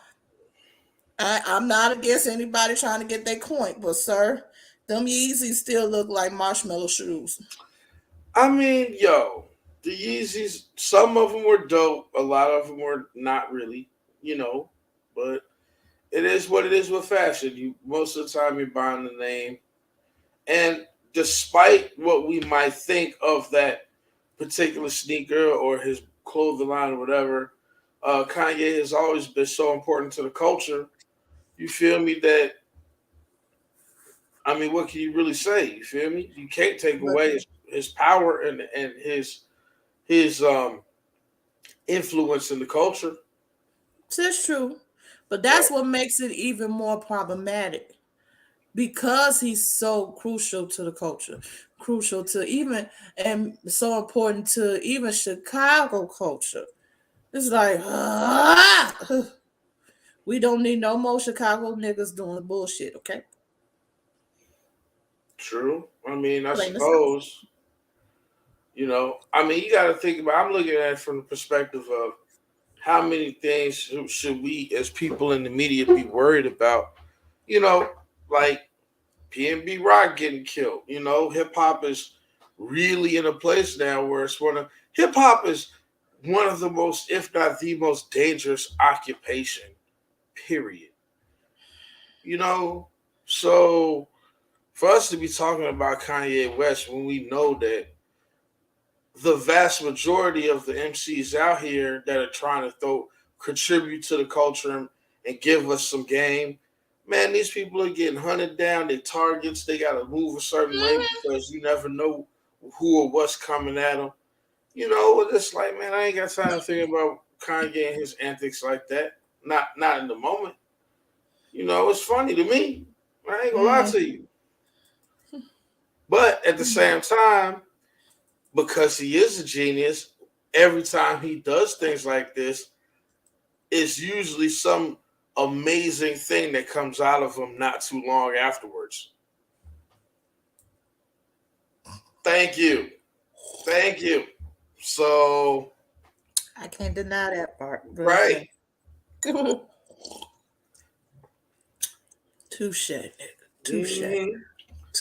I'm not against anybody trying to get their coin, but sir, them Yeezys still look like marshmallow shoes. I mean, yo, the Yeezys. Some of them were dope. A lot of them were not really. You know, but it is what it is with fashion. You most of the time you're buying the name, and despite what we might think of that particular sneaker or his clothing line or whatever, Kanye has always been so important to the culture. You feel me? That I mean, what can you really say? You feel me? You can't take But away his power and his influence in the culture. it's true. But Right. that's what makes it even more problematic because he's so crucial to the culture, crucial to even, and so important to even Chicago culture. It's like, we don't need no more Chicago niggas doing bullshit, okay? True. I mean, I Plain and simple. suppose I mean, you got to think about. I'm looking at it from the perspective of how many things should we as people in the media be worried about? You know, like PNB Rock getting killed. Hip hop is really in a place now where it's hip hop is one of the most, if not the most dangerous occupation. Period. You know, so for us to be talking about Kanye West when we know that the vast majority of the MCs out here that are trying to contribute to the culture and give us some game. Man, these people are getting hunted down. Their targets, they got to move a certain way because you never know who or what's coming at them. It's like, man, I ain't got time to think about Kanye and his antics like that. Not in the moment. It's funny to me. I ain't gonna lie Mm, to you. But at the same time, because he is a genius, every time he does things like this, it's usually some amazing thing that comes out of him not too long afterwards. Thank you. Thank you. So, I can't deny that part, but right. okay. Touche, nigga. Touche. hmm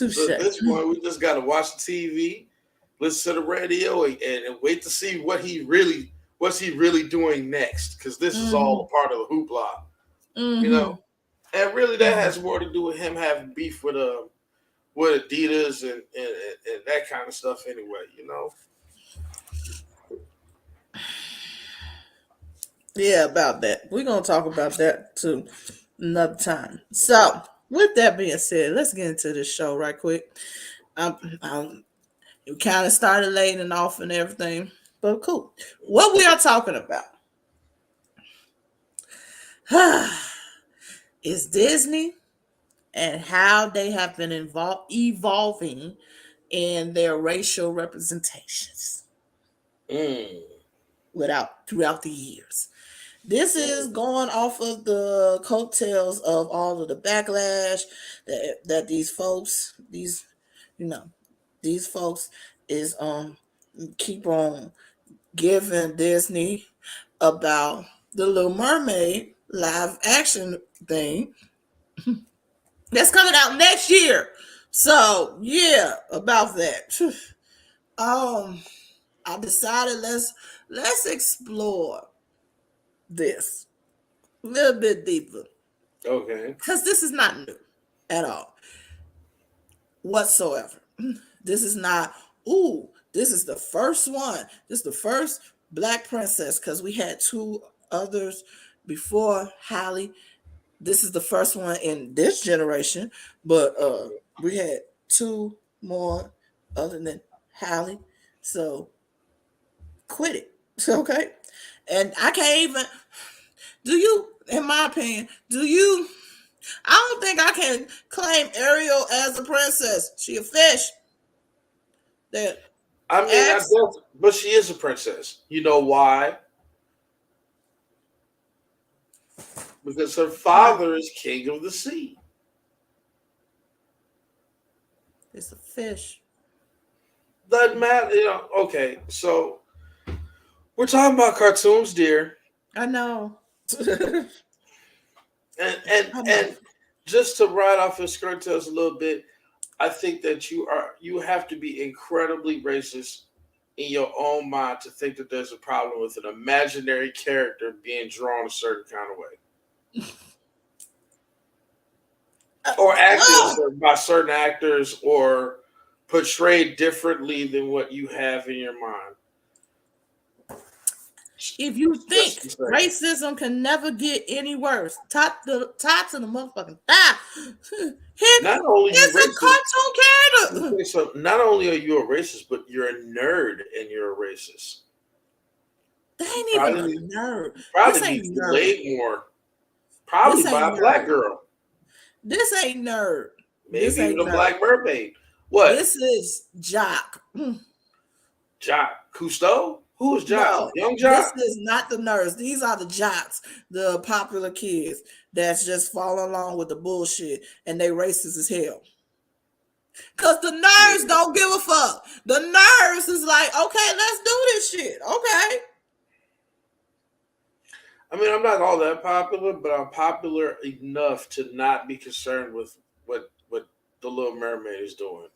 So Touche. at this point, we just got to watch the TV, listen to the radio, and wait to see what's he really doing next. Because this is all Mm-hmm. a part of the hoopla, you know. Mm-hmm. And really, that Mm-hmm. has more to do with him having beef with Adidas and that kind of stuff anyway. Yeah, about that. We're gonna talk about that too another time. So with that being said, let's get into this show right quick. Um, you kind of started laying it off and everything, but cool. What we are talking about is Disney and how they have been evolving in their racial representations Mm. without throughout the years. This is going off of the coattails of all of the backlash that these folks, you know, these folks is keep on giving Disney about the Little Mermaid live action thing that's coming out next year. So yeah, about that. I decided let's explore this a little bit deeper Okay. because this is not new at all whatsoever. This is not. Ooh, this is the first one. This is the first black princess because we had two others before Halle. This is the first one in this generation, but we had two more other than Halle. So quit it. Okay. And I can't even do you, in my opinion, do you I don't think I can claim Ariel as a princess. She a fish that I mean, acts. but she is a princess. You know why? Because her Why? father is king of the sea. It's a fish. Doesn't matter. Okay, so we're talking about cartoons, dear. I know. And and I know. and just to ride off your skirt tails a little bit, I think that you have to be incredibly racist in your own mind to think that there's a problem with an imaginary character being drawn a certain kind of way. Or acted Oh, by certain actors or portrayed differently than what you have in your mind. if you think Just a second. racism can never get any worse, top to the motherfucking thigh. Here, Not only you it's a racist, let me cartoon tell you something. Not only are you a racist, but you're a nerd and you're a racist. character. They ain't even Probably a need, nerd. probably This need ain't to be nerd. laid more. Probably This by ain't a black nerd. girl. This ain't nerd. This Maybe even ain't a nerd. black mermaid. What? This is jock. Jock Cousteau? Who is Jock? No, Young this Jock? is not the nerds. These are the jocks, the popular kids that's just following along with the bullshit and they racist as hell. Cause the nerds Yeah. don't give a fuck. The nerds is like, okay, let's do this shit. Okay. I mean, I'm not all that popular, but I'm popular enough to not be concerned with what the Little Mermaid is doing.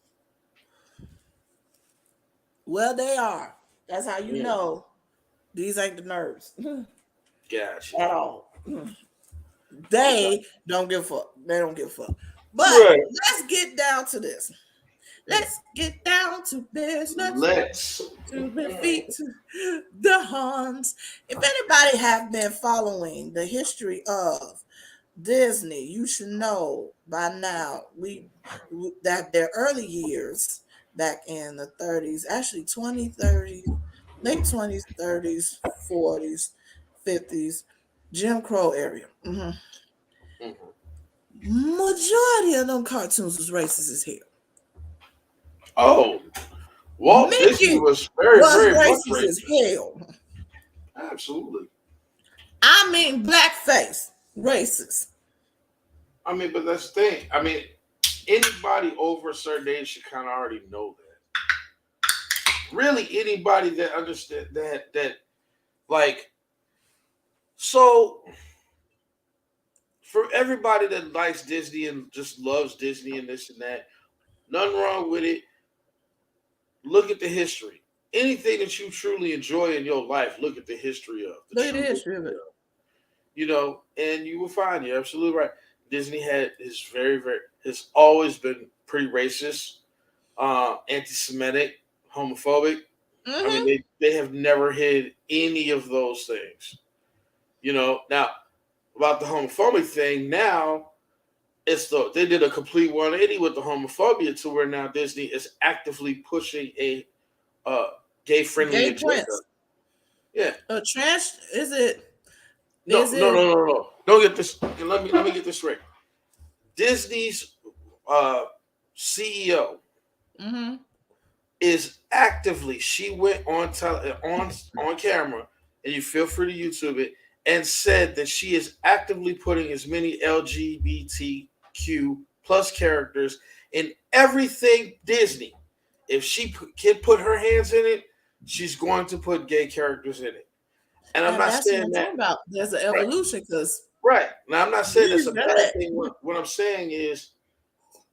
Well, they are. That's how you Mm, know these ain't the nerds gotcha. at all. Okay. They don't give a fuck. They don't give a fuck. But Right. let's get down to this. Let's get down to business. Let's. To the feet, to the horns. If anybody have been following the history of Disney, you should know by now that their early years back in the 30s, actually 20, 30s, late 20s, 30s, 40s, 50s, Jim Crow area. Mhm. Majority of them cartoons was racist as hell. Oh, Walt Disney Mickey was very, was very much racist as racist. hell. Absolutely. I mean, blackface, racist. I mean, but that's the thing. I mean, anybody over a certain age should kind of already know that. Really, anybody that understand that like so for everybody that likes Disney and just loves Disney and this and that, nothing wrong with it. Look at the history. Anything that you truly enjoy in your life, look at the history of the Look at true this, history Rivet. of. And you will find you're absolutely right. Disney has always been pretty racist, anti-Semitic, homophobic. I mean, Mm-hmm. they have never hid any of those things. Now about the homophobic thing. Now they did a complete 180 with the homophobia to where now Disney is actively pushing a uh, gay friendly Gay agenda. Prince. Yeah. A trash? Is it? No, Is no, no, it? no, no. Don't get this. Let me get this straight. Disney's uh, CEO Mm-hmm. is actively. She went on camera, and you feel free to YouTube it, and said that she is actively putting as many LGBTQ plus characters in everything Disney. If she can put her hands in it, she's going to put gay characters in it. And I'm And not that's what saying I'm that talking about. There's an right. evolution because Right. Now, I'm not saying that's we a got bad it. thing. What I'm saying is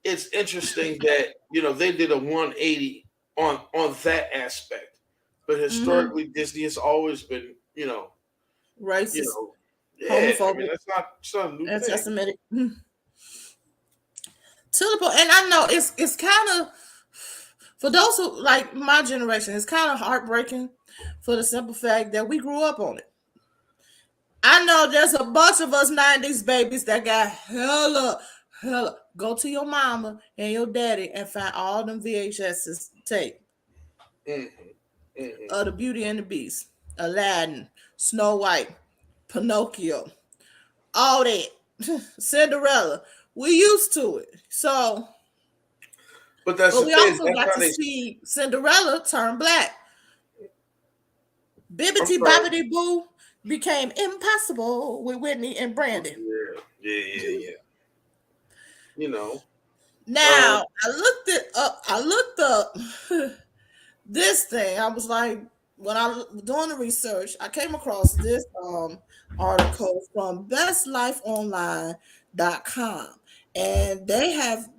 it's interesting that, they did a 180 on that aspect. But Mm-hmm. historically, Disney has always been, you Racist, know, yeah, I mean, homophobic, it's not a new thing. anti-Semitic. To the point, and I know it's kind of for those who like my generation. It's kind of heartbreaking for the simple fact that we grew up on it. I know there's a bunch of us '90s babies that got hella. Go to your mama and your daddy and find all them VHSs tape Hmm. Hmm. of the Beauty and the Beast, Aladdin, Snow White, Pinocchio, all that, Cinderella. We used to it. So, But that's but the we thing. also That's got how to they. see Cinderella turn black. I'm Bibbity sorry. Bobbity Boo became impossible with Whitney and Brandon. Yeah, yeah, yeah, yeah. You know, um, Now I looked it up. I looked up this thing. I was like, when I was doing the research, I came across this article from bestlifeonline.com, and they have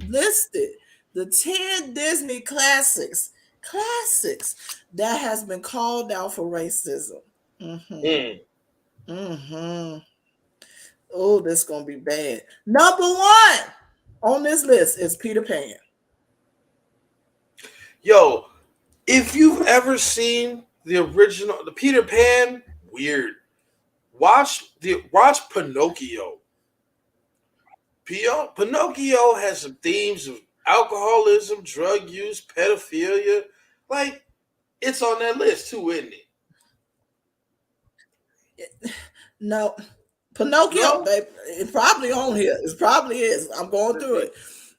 listed the 10 Disney classics that has been called out for racism. Mm-hmm. mm. Mm-hmm. Oh, this is gonna be bad. Number one on this list is Peter Pan. Yo, if you've ever seen the original, the Peter Pan, weird. Watch Pinocchio. Pinocchio has some themes of alcoholism, drug use, pedophilia. Like it's on that list too, isn't it? No, Pinocchio, No, babe, it probably on here. It probably is. I'm going but, through but, it.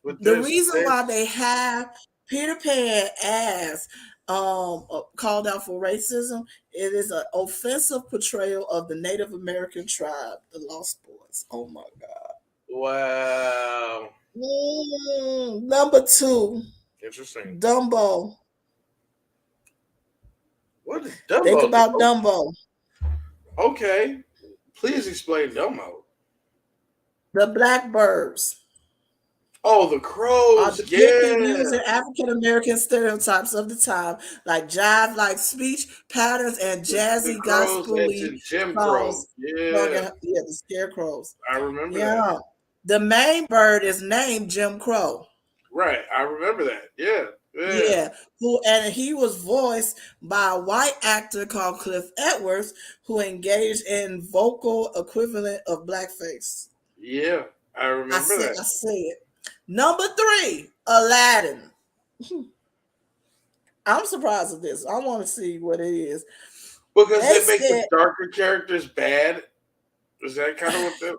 but The there's reason why they have Peter Pan as called out for racism, it is an offensive portrayal of the Native American tribe, the Lost Boys. Oh my god. wow, Number two, interesting. Dumbo. What did Think Dumbo do? about Dumbo. Okay, please explain Dumbo. The Blackbirds Oh, the are crows. depicted Yeah, using African American stereotypes of the time, like jive like speech patterns and the jazzy crows gospel and Jim Crow. songs sung Yeah, in, yeah, the scarecrows. I remember that. Yeah. The main bird is named Jim Crow. Right, I remember that. Yeah, yeah, Yeah, who and he was voiced by a white actor called Cliff Edwards, who engaged in vocal equivalent of blackface. yeah. I remember that I said it. Number three, Aladdin. I'm surprised at this. I want to see what it is. because They they make the said, darker characters bad. Is that kind of what the?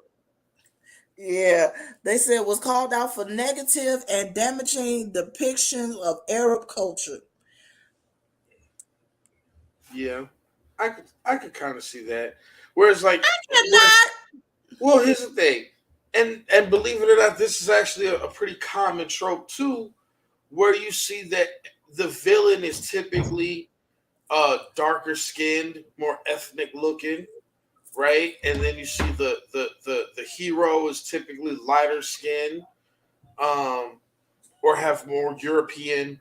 yeah, they said it was called out for negative and damaging depictions of Arab culture. Yeah, I could kind of see that. Whereas like, I whereas cannot. well, here's the thing, and believe it or not, this is actually a pretty common trope too, where you see that the villain is typically darker skinned, more ethnic looking, right? And then you see the hero is typically lighter skinned, um, or have more European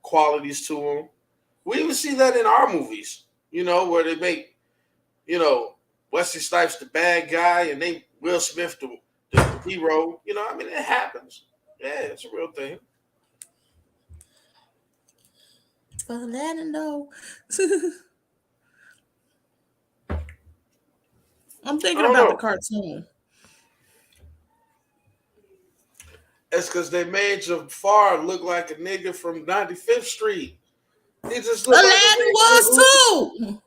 qualities to them. We even see that in our movies, where they make, Wesley Snipes the bad guy and they Will Smith the hero. I mean, it happens. Yeah, it's a real thing. Aladdin, no. I'm I thinking don't about the know. cartoon. It's because they made Jafar look like a nigga from 95th Street. He just looked like a Aladdin nigga was who, too.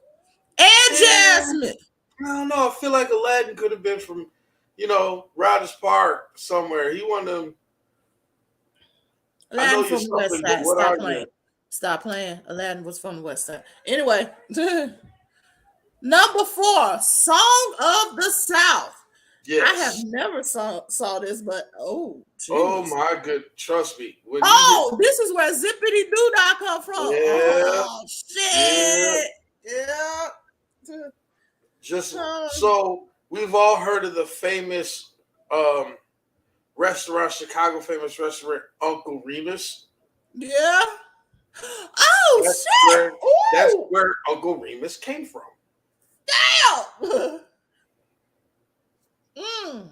And yeah, Jasmine. I don't know. I feel like Aladdin could have been from, Rogers Park somewhere. He one of them. I know Aladdin you're from the West something, but Side. what Stop are you? playing. Stop playing. Aladdin was from the West Side. Anyway, number 4, Song of the South. I have Yes. never saw this, but oh, Oh jeez. my good. Trust me. When you hit, Oh, this is where Zippity Doo Dah come from. yeah, Oh, yeah. shit. Yeah. Just so we've all heard of the famous um restaurant, Chicago famous restaurant, Uncle Remus. Yeah. Oh, That's shit. where that's Ooh, where Uncle Remus came from. damn. Mm.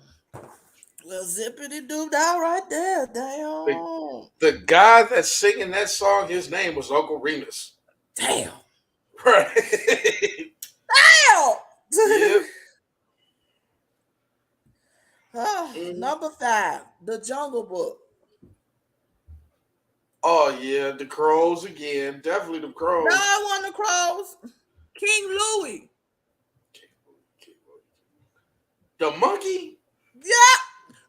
Well, Zippity Doo Dah right there. The, Damn. the guy that's singing that song, his name was Uncle Remus. Damn. Right. Damn. Yep. Mhm. Number 5, The Jungle Book. Oh yeah, the crows again. Definitely the No, crows. I want the crows. King Louis. The monkey? Yeah.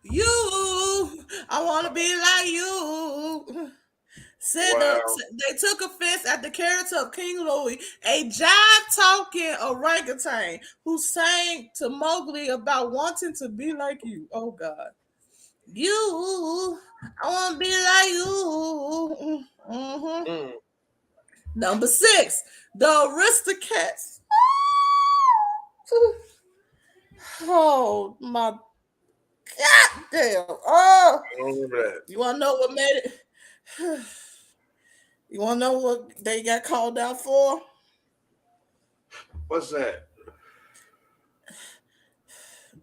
You. I want to be like you. Wow. They took offense at the character of King Louis, a jive talking orangutan who sang to Mowgli about wanting to be like you. Oh God. You. I want to be like you. Mhm. Mm. Number 6, The Aristocats. Oh my goddamn. Oh, I don't remember that. you want to know what made it? You want to know what they got called out for? What's that?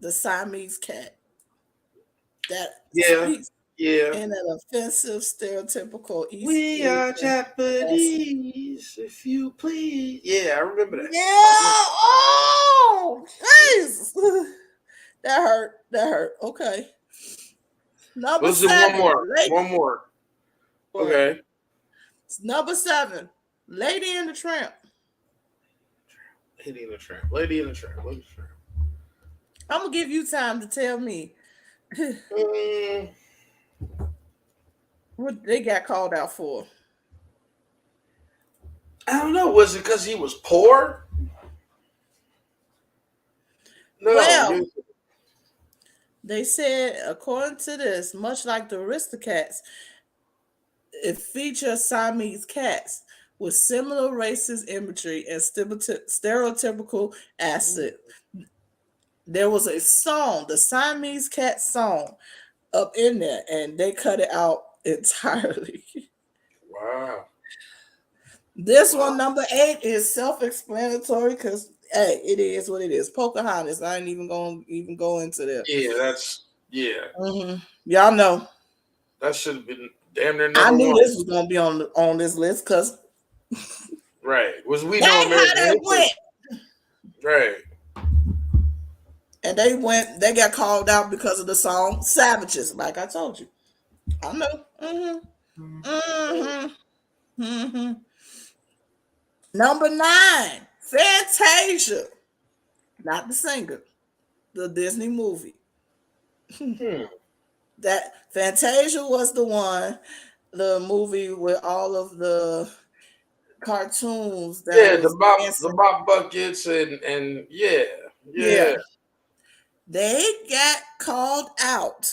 The Siamese cat that Yeah. speaks Yeah. in an offensive, stereotypical East We are Asian accent. Japanese, if you please. Yeah, I remember that. Yeah. Oh, Jesus. That hurt. That hurt. Okay. Number Let's do one 7, more. One more. What? Okay. Number 7, Lady and the Tramp. Lady in the Tramp. Lady in the Tramp. Lady in the Tramp. I'm gonna give you time to tell me Mm, what they got called out for. I don't know. Was it because he was poor? No. Well, they said, according to this, much like the Aristocats, it features Siamese cats with similar racist imagery and stereotypical accent. There was a song, the Siamese cat song, up in there, and they cut it out entirely. Wow. This Wow. one, number 8, is self-explanatory because hey, it is what it is. Pocahontas. I ain't even gonna go into that. Yeah, yeah. Y'all know. That should have been damn near I number knew one. this was gonna be on this list because Right. Was we know that's how American that history? went. Right. And they got called out because of the song Savages, like I told you. I know. Number 9, Fantasia. Not the singer, the Disney movie. Hmm. That Fantasia was the movie with all of the cartoons that Yeah, was the dancing. Bob Buckets and yeah, Yeah. yeah. They got called out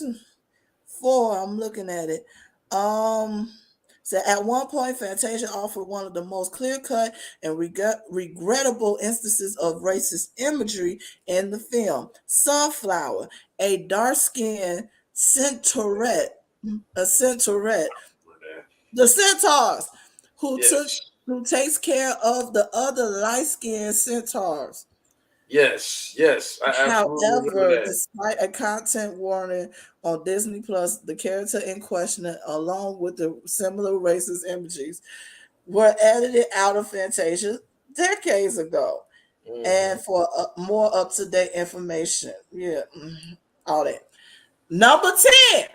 for, I'm looking at it. So at one point, Fantasia offered one of the most clear-cut and regrettable instances of racist imagery in the film. Sunflower, a dark-skinned centaurette, the centaurs, Yes. who takes care of the other light-skinned centaurs. Yes. I absolutely remember However, that. despite a content warning on Disney Plus, the character in question, along with the similar racist images, were edited out of Fantasia decades ago. And Mm-hmm. for more up to date information, yeah, all that. Number 10,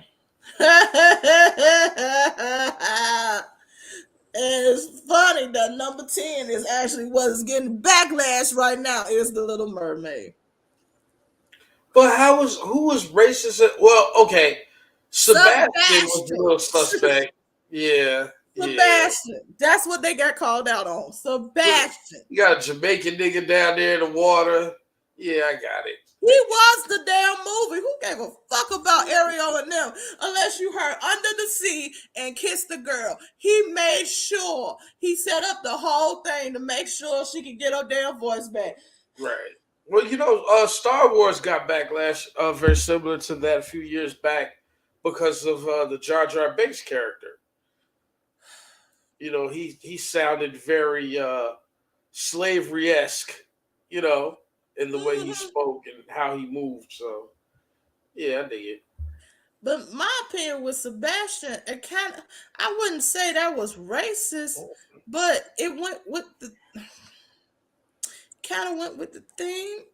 And it's funny that number 10 is actually what is getting backlash right now is the Little Mermaid. But who was racist? Well, okay, Sebastian was a Sebastian. little suspect. Yeah, yeah. Sebastian. That's what they got called out on. Sebastian. You got a Jamaican nigga down there in the water. Yeah, I got it. He was the damn movie. Who gave a fuck about Ariel and them? Unless you heard Under the Sea and Kiss the Girl. He made sure he set up the whole thing to make sure she could get her damn voice back. Right. Well, Star Wars got backlash very similar to that a few years back because of the Jar Jar Binks character. He sounded very slavery-esque, in the way he spoke and how he moved. So, yeah, I dig it. But my opinion with Sebastian, I wouldn't say that was racist, but it went with the theme.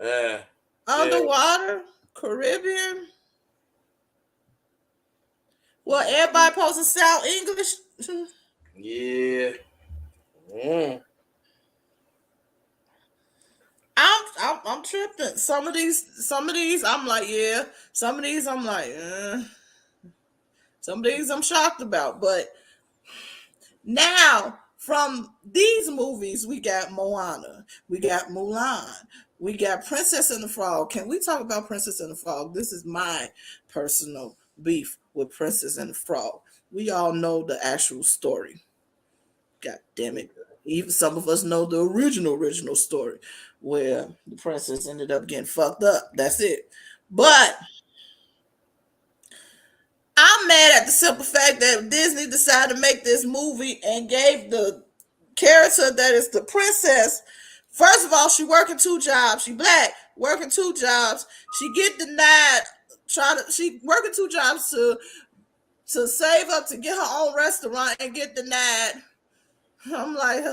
Yeah. Underwater, Caribbean. Well, everybody supposed to sound English. Yeah. I'm tripping. Some of these I'm like, yeah. Some of these I'm like, Some of these I'm shocked about. But now from these movies, we got Moana, we got Mulan, we got Princess and the Frog. Can we talk about Princess and the Frog? This is my personal beef with Princess and the Frog. We all know the actual story. God damn it. Even some of us know the original story where the princess ended up getting fucked up. That's it. But I'm mad at the simple fact that Disney decided to make this movie and gave the character that is the princess. First of all, she working two jobs. She black, working two jobs. She get denied. She working two jobs to save up to get her own restaurant and get denied. I'm like,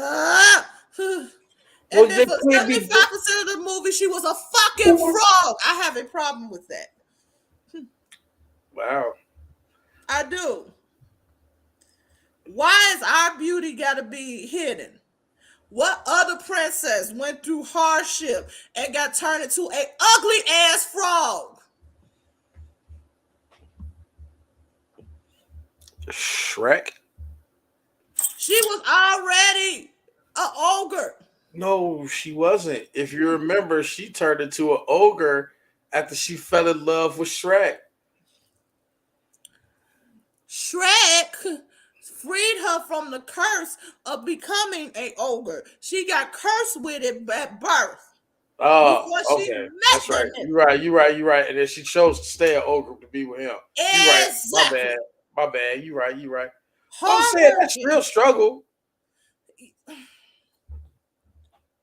And then for 75% of the movie, she was a fucking frog. I have a problem with that. Wow. I do. Why is our beauty got to be hidden? What other princess went through hardship and got turned into an ugly ass frog? Shrek? She was already an ogre. No, she wasn't. If you remember, she turned into an ogre after she fell in love with Shrek. Shrek freed her from the curse of becoming an ogre. She got cursed with it at birth. Oh, okay. That's right. You're right. And then she chose to stay an ogre to be with him. Exactly. You're right. My bad. You're right. I'm saying that's real struggle.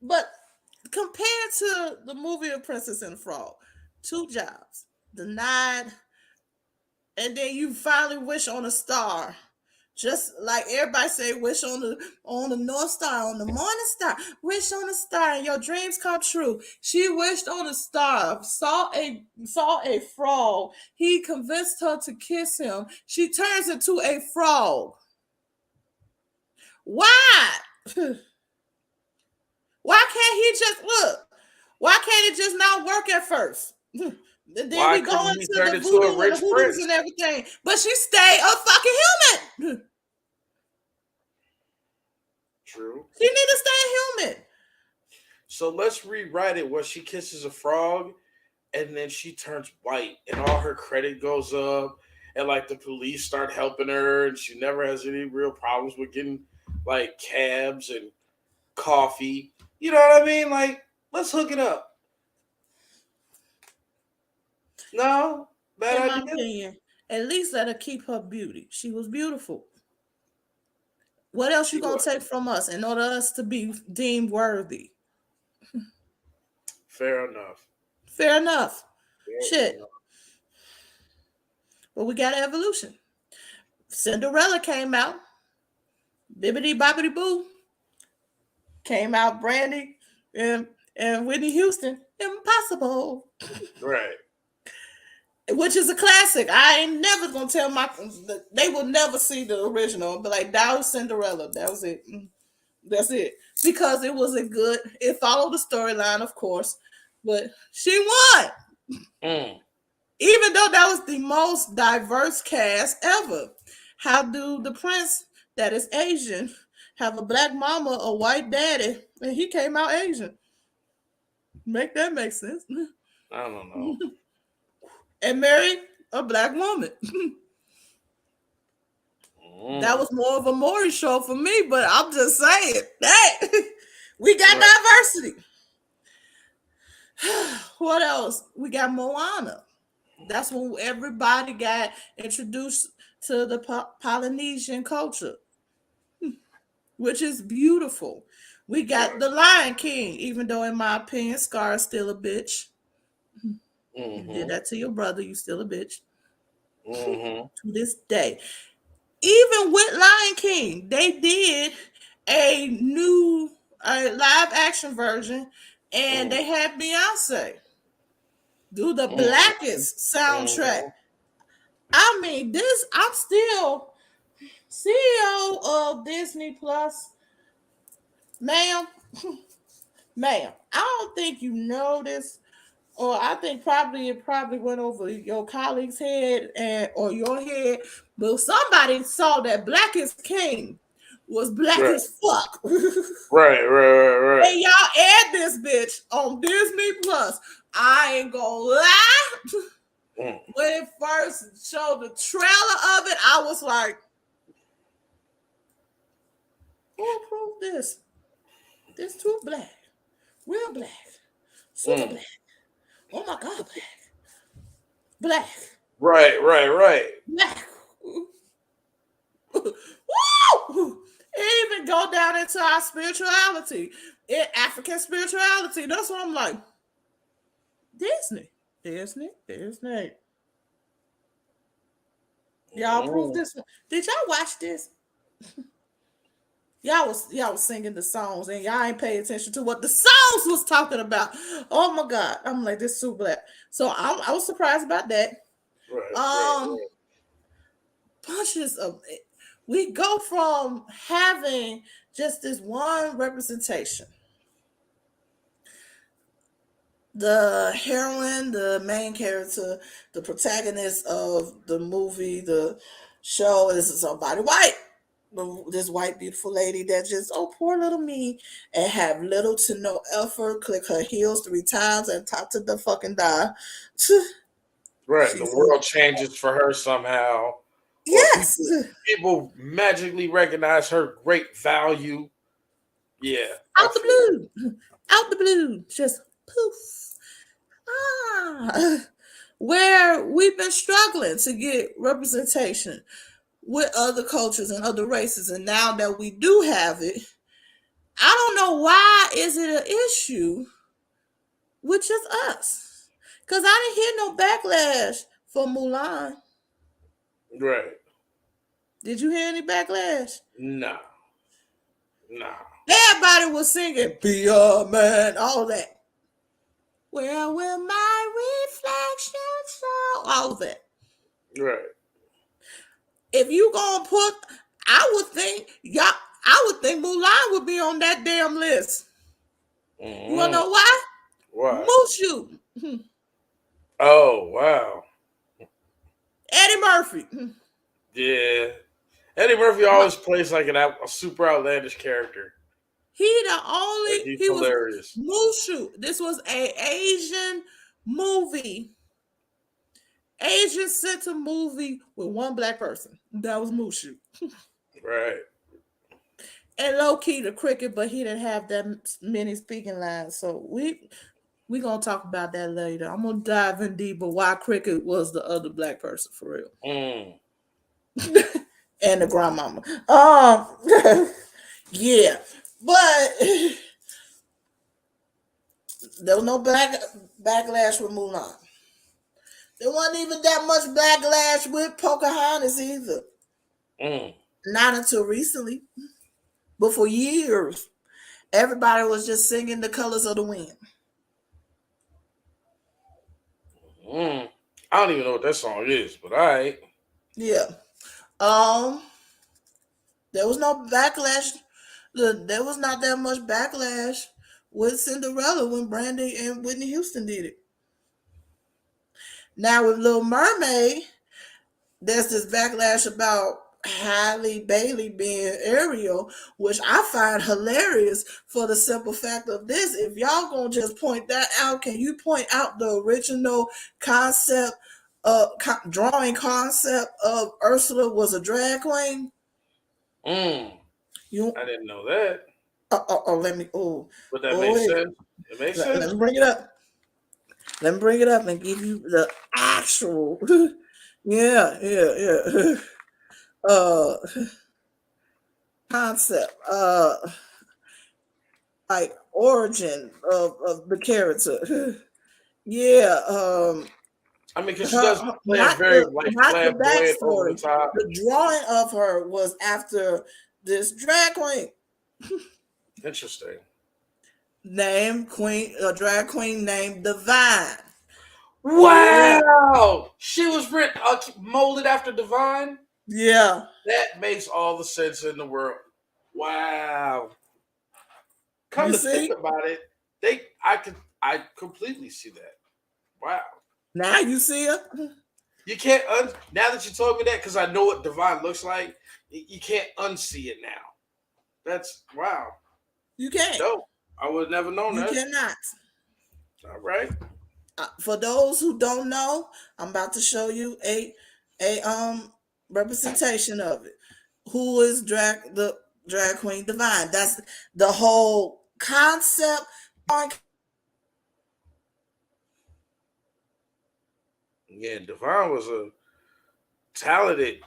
But compared to the movie of Princess and the Frog, two jobs, denied, and then you finally wish on a star. Just like everybody say, wish on the North Star, on the Morning Star, wish on a star, and your dreams come true. She wished on a star, saw a frog. He convinced her to kiss him. She turns into a frog. Why? Why can't he just look? Why can't it just not work at first? Then we go into the voodoo and the hoodoos and everything. But she stayed a fucking human. True. She need to stay human. So let's rewrite it where she kisses a frog and then she turns white and all her credit goes up and like the police start helping her and she never has any real problems with getting like cabs and coffee. You know what I mean? Like, let's hook it up. No, bad idea. In my opinion, at least let her keep her beauty. She was beautiful. What else you gonna take from us in order us to be deemed worthy? Fair enough. Fair Shit. Enough. But we got an evolution. Cinderella came out. Bibbidi Bobbidi Boo. Came out Brandy and Whitney Houston. Impossible. Right. which is a classic. I ain't never gonna tell my they will never see the original, but like that was Cinderella. That was it. That's it. Because it was a good. It followed the storyline, of course, but she won. Mm. Even though that was the most diverse cast ever. How do the prince that is Asian have a black mama, a white daddy, and he came out Asian? Make that make sense? I don't know. And married a black woman. That was more of a Maury show for me, but I'm just saying, hey, we got diversity. What else? We got Moana. That's when everybody got introduced to the Polynesian culture, which is beautiful. We got the Lion King, even though, in my opinion, Scar is still a bitch. You did that to your brother, you still a bitch. To this day. Even with Lion King, they did a new live action version, and they had Beyonce do the blackest soundtrack. I mean, this I'm still CEO of Disney Plus, ma'am. Ma'am, I don't think you know this, or I think probably it probably went over your colleague's head and or your head, but somebody saw that Black is King was black Right. as fuck. Right. And y'all add this bitch on Disney Plus. I ain't gonna lie. When it first showed the trailer of it, I was like, who approved this? This too black. Real black. Super black. Oh my God, black. Black. Right. Black. Woo! It even go down into our spirituality. African spirituality. That's what I'm like. Disney. Y'all approve this one. Did y'all watch this? Y'all was singing the songs and y'all ain't pay attention to what the songs was talking about. Oh my God. I'm like, this is super black. So I was surprised about that. Right. Bunches of it. We go from having just this one representation. The heroine, the main character, the protagonist of the movie, the show is somebody white. This white beautiful lady that just, oh, poor little me, and have little to no effort, click her heels 3 times and top to the fucking die. Right. The She's world changes for her somehow. Or yes, people magically recognize her great value. Yeah. out the blue, just poof. Where we've been struggling to get representation with other cultures and other races, and now that we do have it, I don't know why is it an issue with just us? Because I didn't hear no backlash for Mulan. Right. Did you hear any backlash? Nah. Everybody was singing "Be a Man," all that. Where will my reflection show? All that. Right. If you gonna put, I would think Mulan would be on that damn list. You wanna know why? Why? Mushu. Oh, wow. Eddie Murphy. Yeah. Eddie Murphy always plays like a super outlandish character. He was hilarious. Mushu. This was a Asian movie. Asian center movie with one black person. That was Mushu. Right. And low key the cricket, but he didn't have that many speaking lines. So we gonna talk about that later. I'm gonna dive in deeper why cricket was the other black person for real. And the grandmama. Yeah. But there was no backlash with Mulan. There wasn't even that much backlash with Pocahontas either. Not until recently. But for years, everybody was just singing "The Colors of the Wind." I don't even know what that song is, but all right. Yeah. Um, there was no backlash. There was not that much backlash with Cinderella when Brandy and Whitney Houston did it. Now with Little Mermaid, there's this backlash about Halle Bailey being Ariel, which I find hilarious for the simple fact of this. If y'all gonna just point that out, can you point out the original concept drawing concept of Ursula was a drag queen? Mm, You I didn't know that, let me but that makes wait. sense. It makes Let sense. me bring it up. Let me bring it up and give you the actual yeah. Uh concept. Like origin of the character. Yeah, I mean, because she does play a not very the like not the flamboyant, over the backstory. top. The drawing of her was after this drag queen Interesting. named Queen, a drag queen named Divine. Yeah, Wow, she was molded after Divine. yeah. That makes all the sense in the world. Wow. Come You to think see? about it, I completely see that. Wow. Now you see her. You can't now that you told me that because I know what Divine looks like. You can't unsee it now. That's wow. You can't. No, I would have never known You that. cannot. All right. For those who don't know, I'm about to show you a representation of it. Who is the drag queen Divine? That's the whole concept. Yeah, Divine was a talented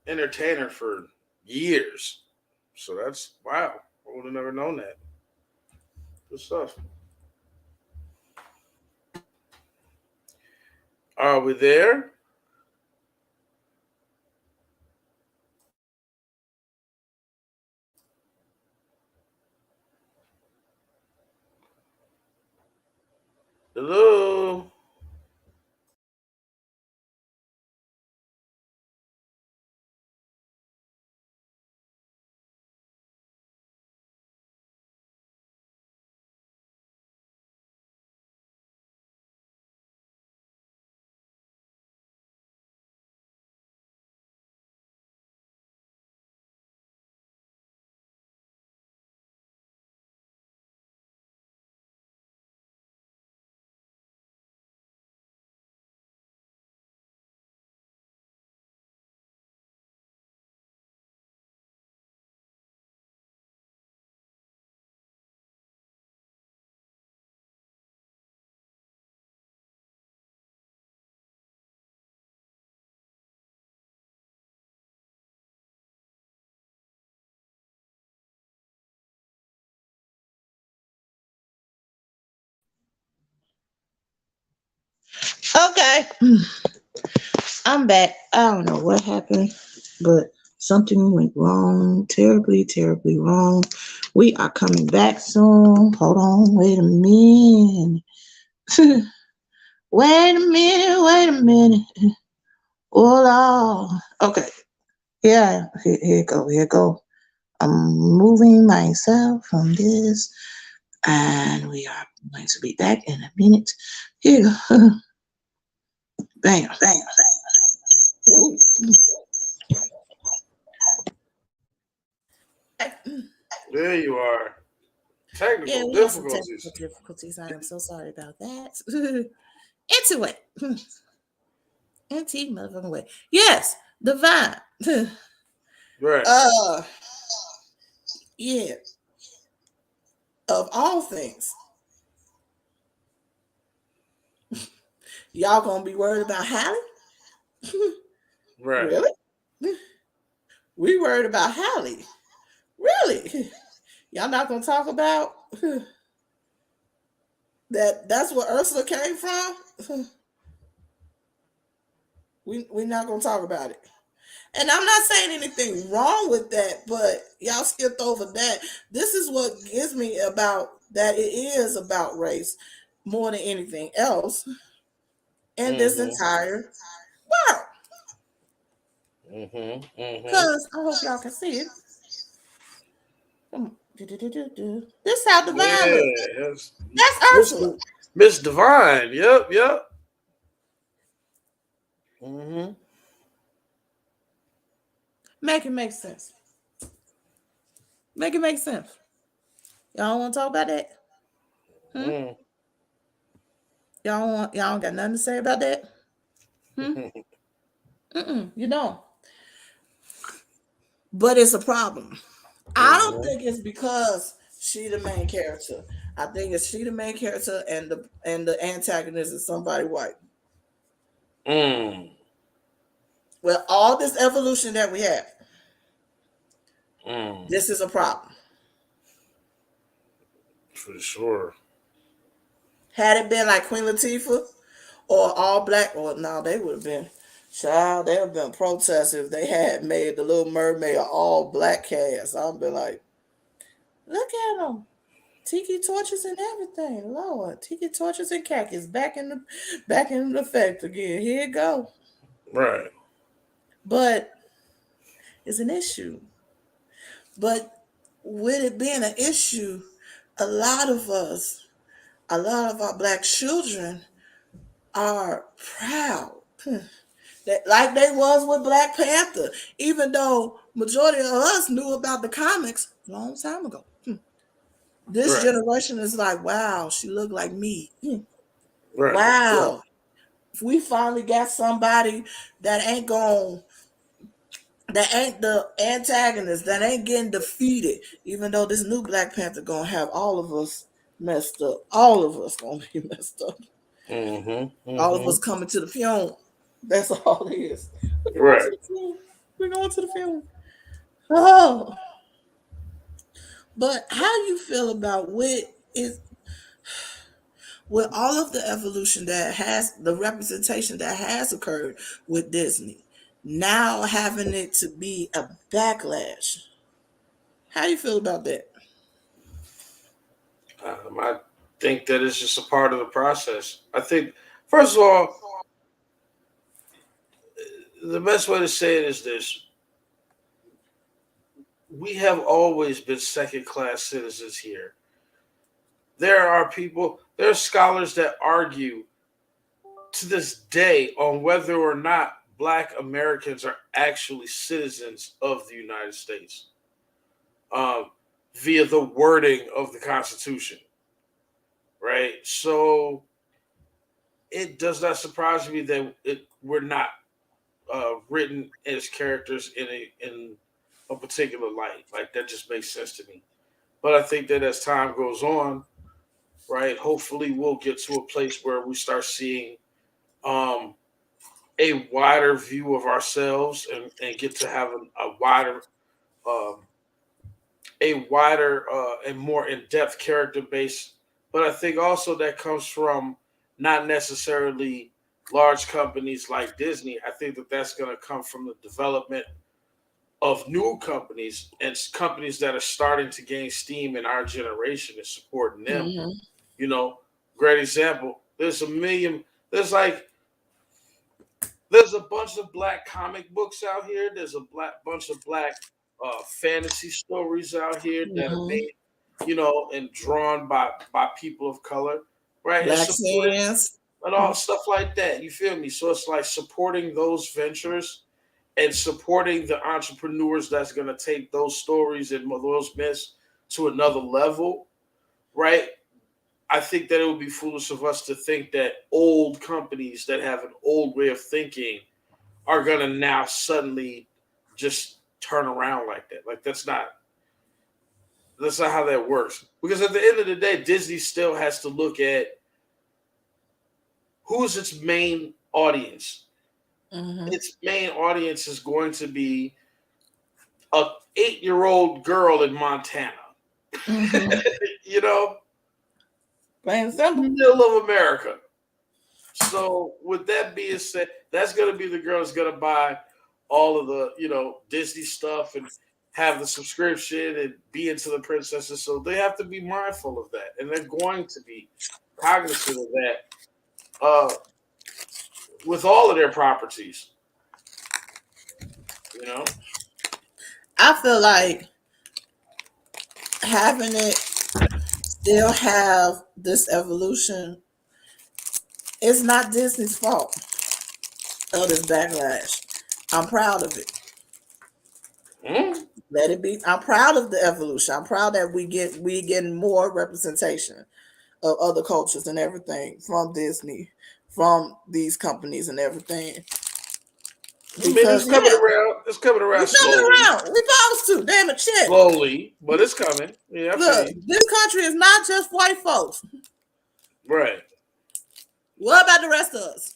entertainer for years. So that's wow. I would have never known that. Good stuff. Are we there? Hello. Okay, I'm back. I don't know what happened, but something went wrong, terribly, terribly wrong. We are coming back soon. Hold on, wait a minute. Wait a minute. Oh Lord. Okay, yeah, here it go. I'm moving myself from this, and we are going to be back in a minute. Here you go. Bam, bam, bam. There you are. Yeah, Technical we had some technical difficulties. difficulties. I am so sorry about that. Into it. Antique motherfucking way. Yes, divine. Right. uh yeah, of all things. Y'all gonna be worried about Hallie? Right. Really? We worried about Hallie. Really? Y'all not gonna talk about that's where Ursula came from? We not gonna talk about it. And I'm not saying anything wrong with that, but y'all skipped over that. This is what gets me about that it is about race more than anything else. in this entire world. Because I hope y'all can see it. Come on. This how Divine look. Yeah, That's Ursula. Miss Divine. Yep. Mm-hmm. Make it make sense. Make it make sense. Y'all want to talk about that? Hmm? Mm. Y'all don't got nothing to say about that? Hmm? You don't. But it's a problem. I don't think it's because she the main character. I think it's she the main character and the antagonist is somebody white. Mm. Well, all this evolution that we have, Mm. this is a problem. For sure. Had it been like Queen Latifah or all black, well, no, they would have been, child, they would have been protests if they had made the Little Mermaid an all black cast. I'd be like, look at them. Tiki torches and everything. Lord, tiki torches and khakis back in effect again. Here it go. Right. But it's an issue. But with it being an issue, a lot of us, a lot of our black children are proud. That, like they was with Black Panther, even though majority of us knew about the comics a long time ago. This Right. generation is like, wow, she looked like me. Right. Wow. If we finally got somebody that ain't going that ain't the antagonist, that ain't getting defeated, even though this new Black Panther gonna have all of us messed up. All of us gonna be messed up. All of us coming to the funeral. That's all it is. We're going to Right. the funeral. We're going to the funeral. Oh, but how you feel about with all of the evolution that has the representation that has occurred with Disney, now having it to be a backlash? How you feel about that? I think that it's just a part of the process. I think, first of all, the best way to say it is this: we have always been second-class citizens here. There are scholars that argue to this day on whether or not Black Americans are actually citizens of the United States, um, via the wording of the Constitution. Right. So it does not surprise me that we're not written as characters in a particular light. Like that just makes sense to me. But I think that as time goes on, right, hopefully we'll get to a place where we start seeing um, a wider view of ourselves and get to have um, a wider and more in-depth character base. But I think also that comes from not necessarily large companies like Disney. I think that that's going to come from the development of new companies and companies that are starting to gain steam in our generation and supporting them. Mm-hmm. You know, great example. There's a bunch of black comic books out here. There's a bunch of black fantasy stories out here that are Mm-hmm. made, and drawn by people of color, right? And Black supported Sands. and all stuff like that. You feel me? So it's like supporting those ventures and supporting the entrepreneurs that's going to take those stories and those myths to another level, right? I think that it would be foolish of us to think that old companies that have an old way of thinking are going to now suddenly just turn around like that. Like that's not how that works. Because at the end of the day, Disney still has to look at who's its main audience. Mm-hmm. Its main audience is going to be a 8-year-old girl in Montana. Mm-hmm. you know, Plain and simple. middle of America. So with that being said, that's going to be the girl that's going to buy all of the Disney stuff and have the subscription and be into the princesses. So they have to be mindful of that, and they're going to be cognizant of that. with all of their properties. You know, I feel like having it still have this evolution is not Disney's fault of this backlash. I'm proud of it. Let it be. I'm proud of the evolution. I'm proud that we getting more representation of other cultures and everything from Disney, from these companies and everything. I mean, it's coming around. It's coming around We're slowly. coming around. We're supposed to. Damn it, shit. Slowly, but it's coming. Yeah, I Look, feel you. this country is not just white folks. Right. What about the rest of us?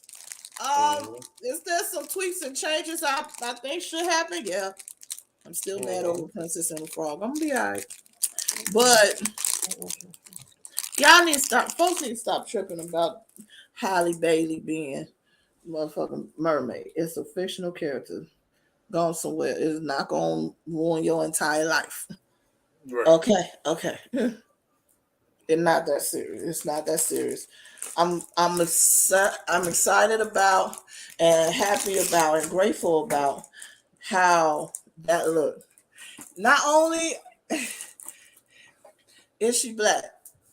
Is there some tweaks and changes I think should happen? Yeah. I'm still mad over Princess and the Frog. I'm gonna be alright. But y'all need to stop. Folks need to stop tripping about Halle Bailey being motherfucking mermaid. It's a fictional character gone somewhere. It's not gonna ruin your entire life. Right. Okay. It's not that serious. It's not that serious. I'm excited about and happy about and grateful about how that looked. Not only is she black,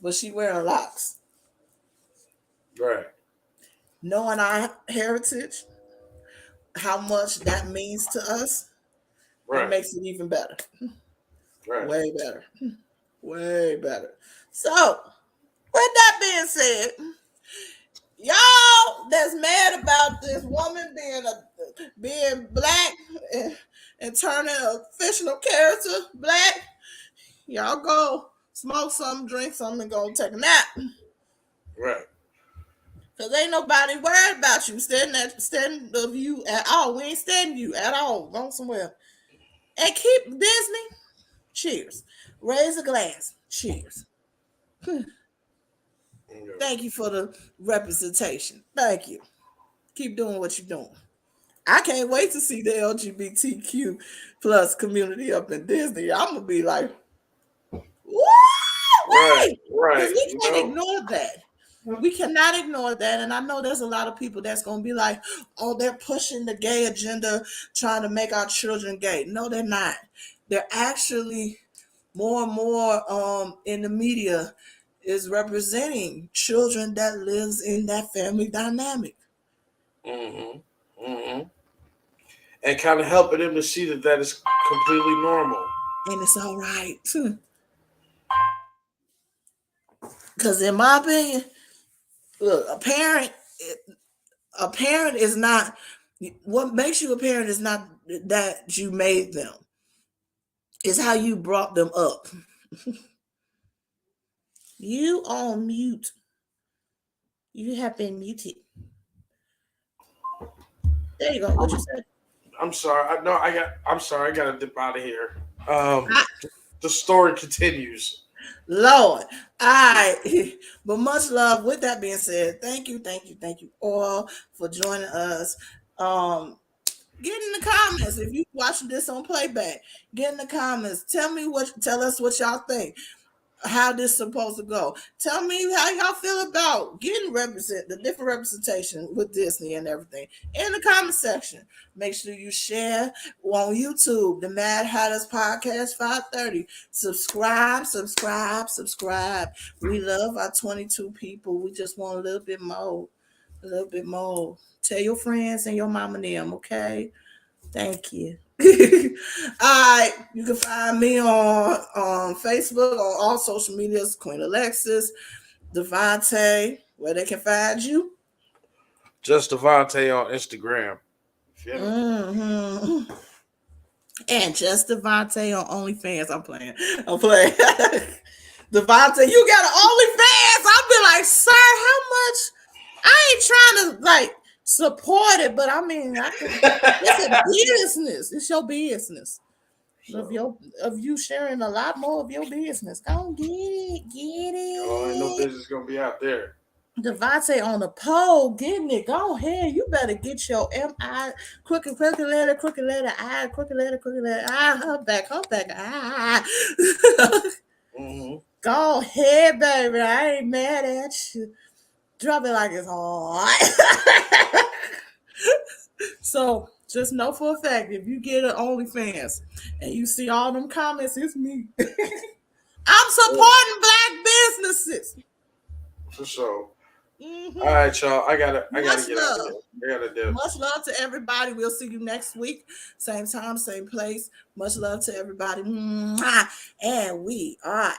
but she wearing locks. Right. Knowing our heritage, how much that means to us, it makes it even better. Right. Way better. Way better. So, with that being said, y'all that's mad about this woman being black and turning a fictional character black, y'all go smoke something, drink something, and go take a nap. Right. Cause ain't nobody worried about you standing of you at all. We ain't standing you at all. Go somewhere. And keep Disney. Cheers. Raise a glass. Cheers. Thank you for the representation. Thank you. Keep doing what you're doing. I can't wait to see the LGBTQ plus community up in Disney. I'm gonna be like, woo! Right. Because we can't ignore that. We cannot ignore that. And I know there's a lot of people that's going to be like, oh, they're pushing the gay agenda, trying to make our children gay. No, they're not. They're actually more and more in the media is representing children that lives in that family dynamic. And kind of helping them to see that is completely normal. And it's all right. Because in my opinion, look, a parent is not, what makes you a parent is not that you made them. It's how you brought them up. You on mute. You have been muted. There you go. What you said? I'm sorry. I'm sorry. I got to dip out of here. The story continues. Lord. All right. But much love. With that being said, thank you all for joining us. Get in the comments if you watching this on playback. Get in the comments. Tell us what y'all think. How this supposed to go. Tell me how y'all feel about getting the different representation with Disney and everything in the comment section. Make sure you share on YouTube, the Mad Hatters Podcast 530. Subscribe. We love our 22 people. We just want a little bit more. Tell your friends and your mama and them, okay? Thank you. All right, you can find me on Facebook, on all social medias, Queen Alexis, Devontae, where they can find you. Just Devontae on Instagram. And just Devontae on OnlyFans. I'm playing. Devontae, you got an OnlyFans? I'll be like, sir, how much? I ain't trying to like support it, but I mean, it's a business. It's your business. Of you sharing a lot more of your business. Go get it. Oh, ain't no business gonna be out there. Devontae on the pole, getting it. Go ahead. You better get your M-I, crooked letter, I, crooked letter, I, her back, I. Go ahead, baby. I ain't mad at you. Drop it like it's hot. So just know for a fact, if you get an OnlyFans and you see all them comments, it's me. I'm supporting black businesses. For sure. All Mm-hmm. right, y'all. I gotta Much get out of love. here. I gotta dip. Much love to everybody. We'll see you next week. Same time, same place. Much love to everybody. Mwah. And we are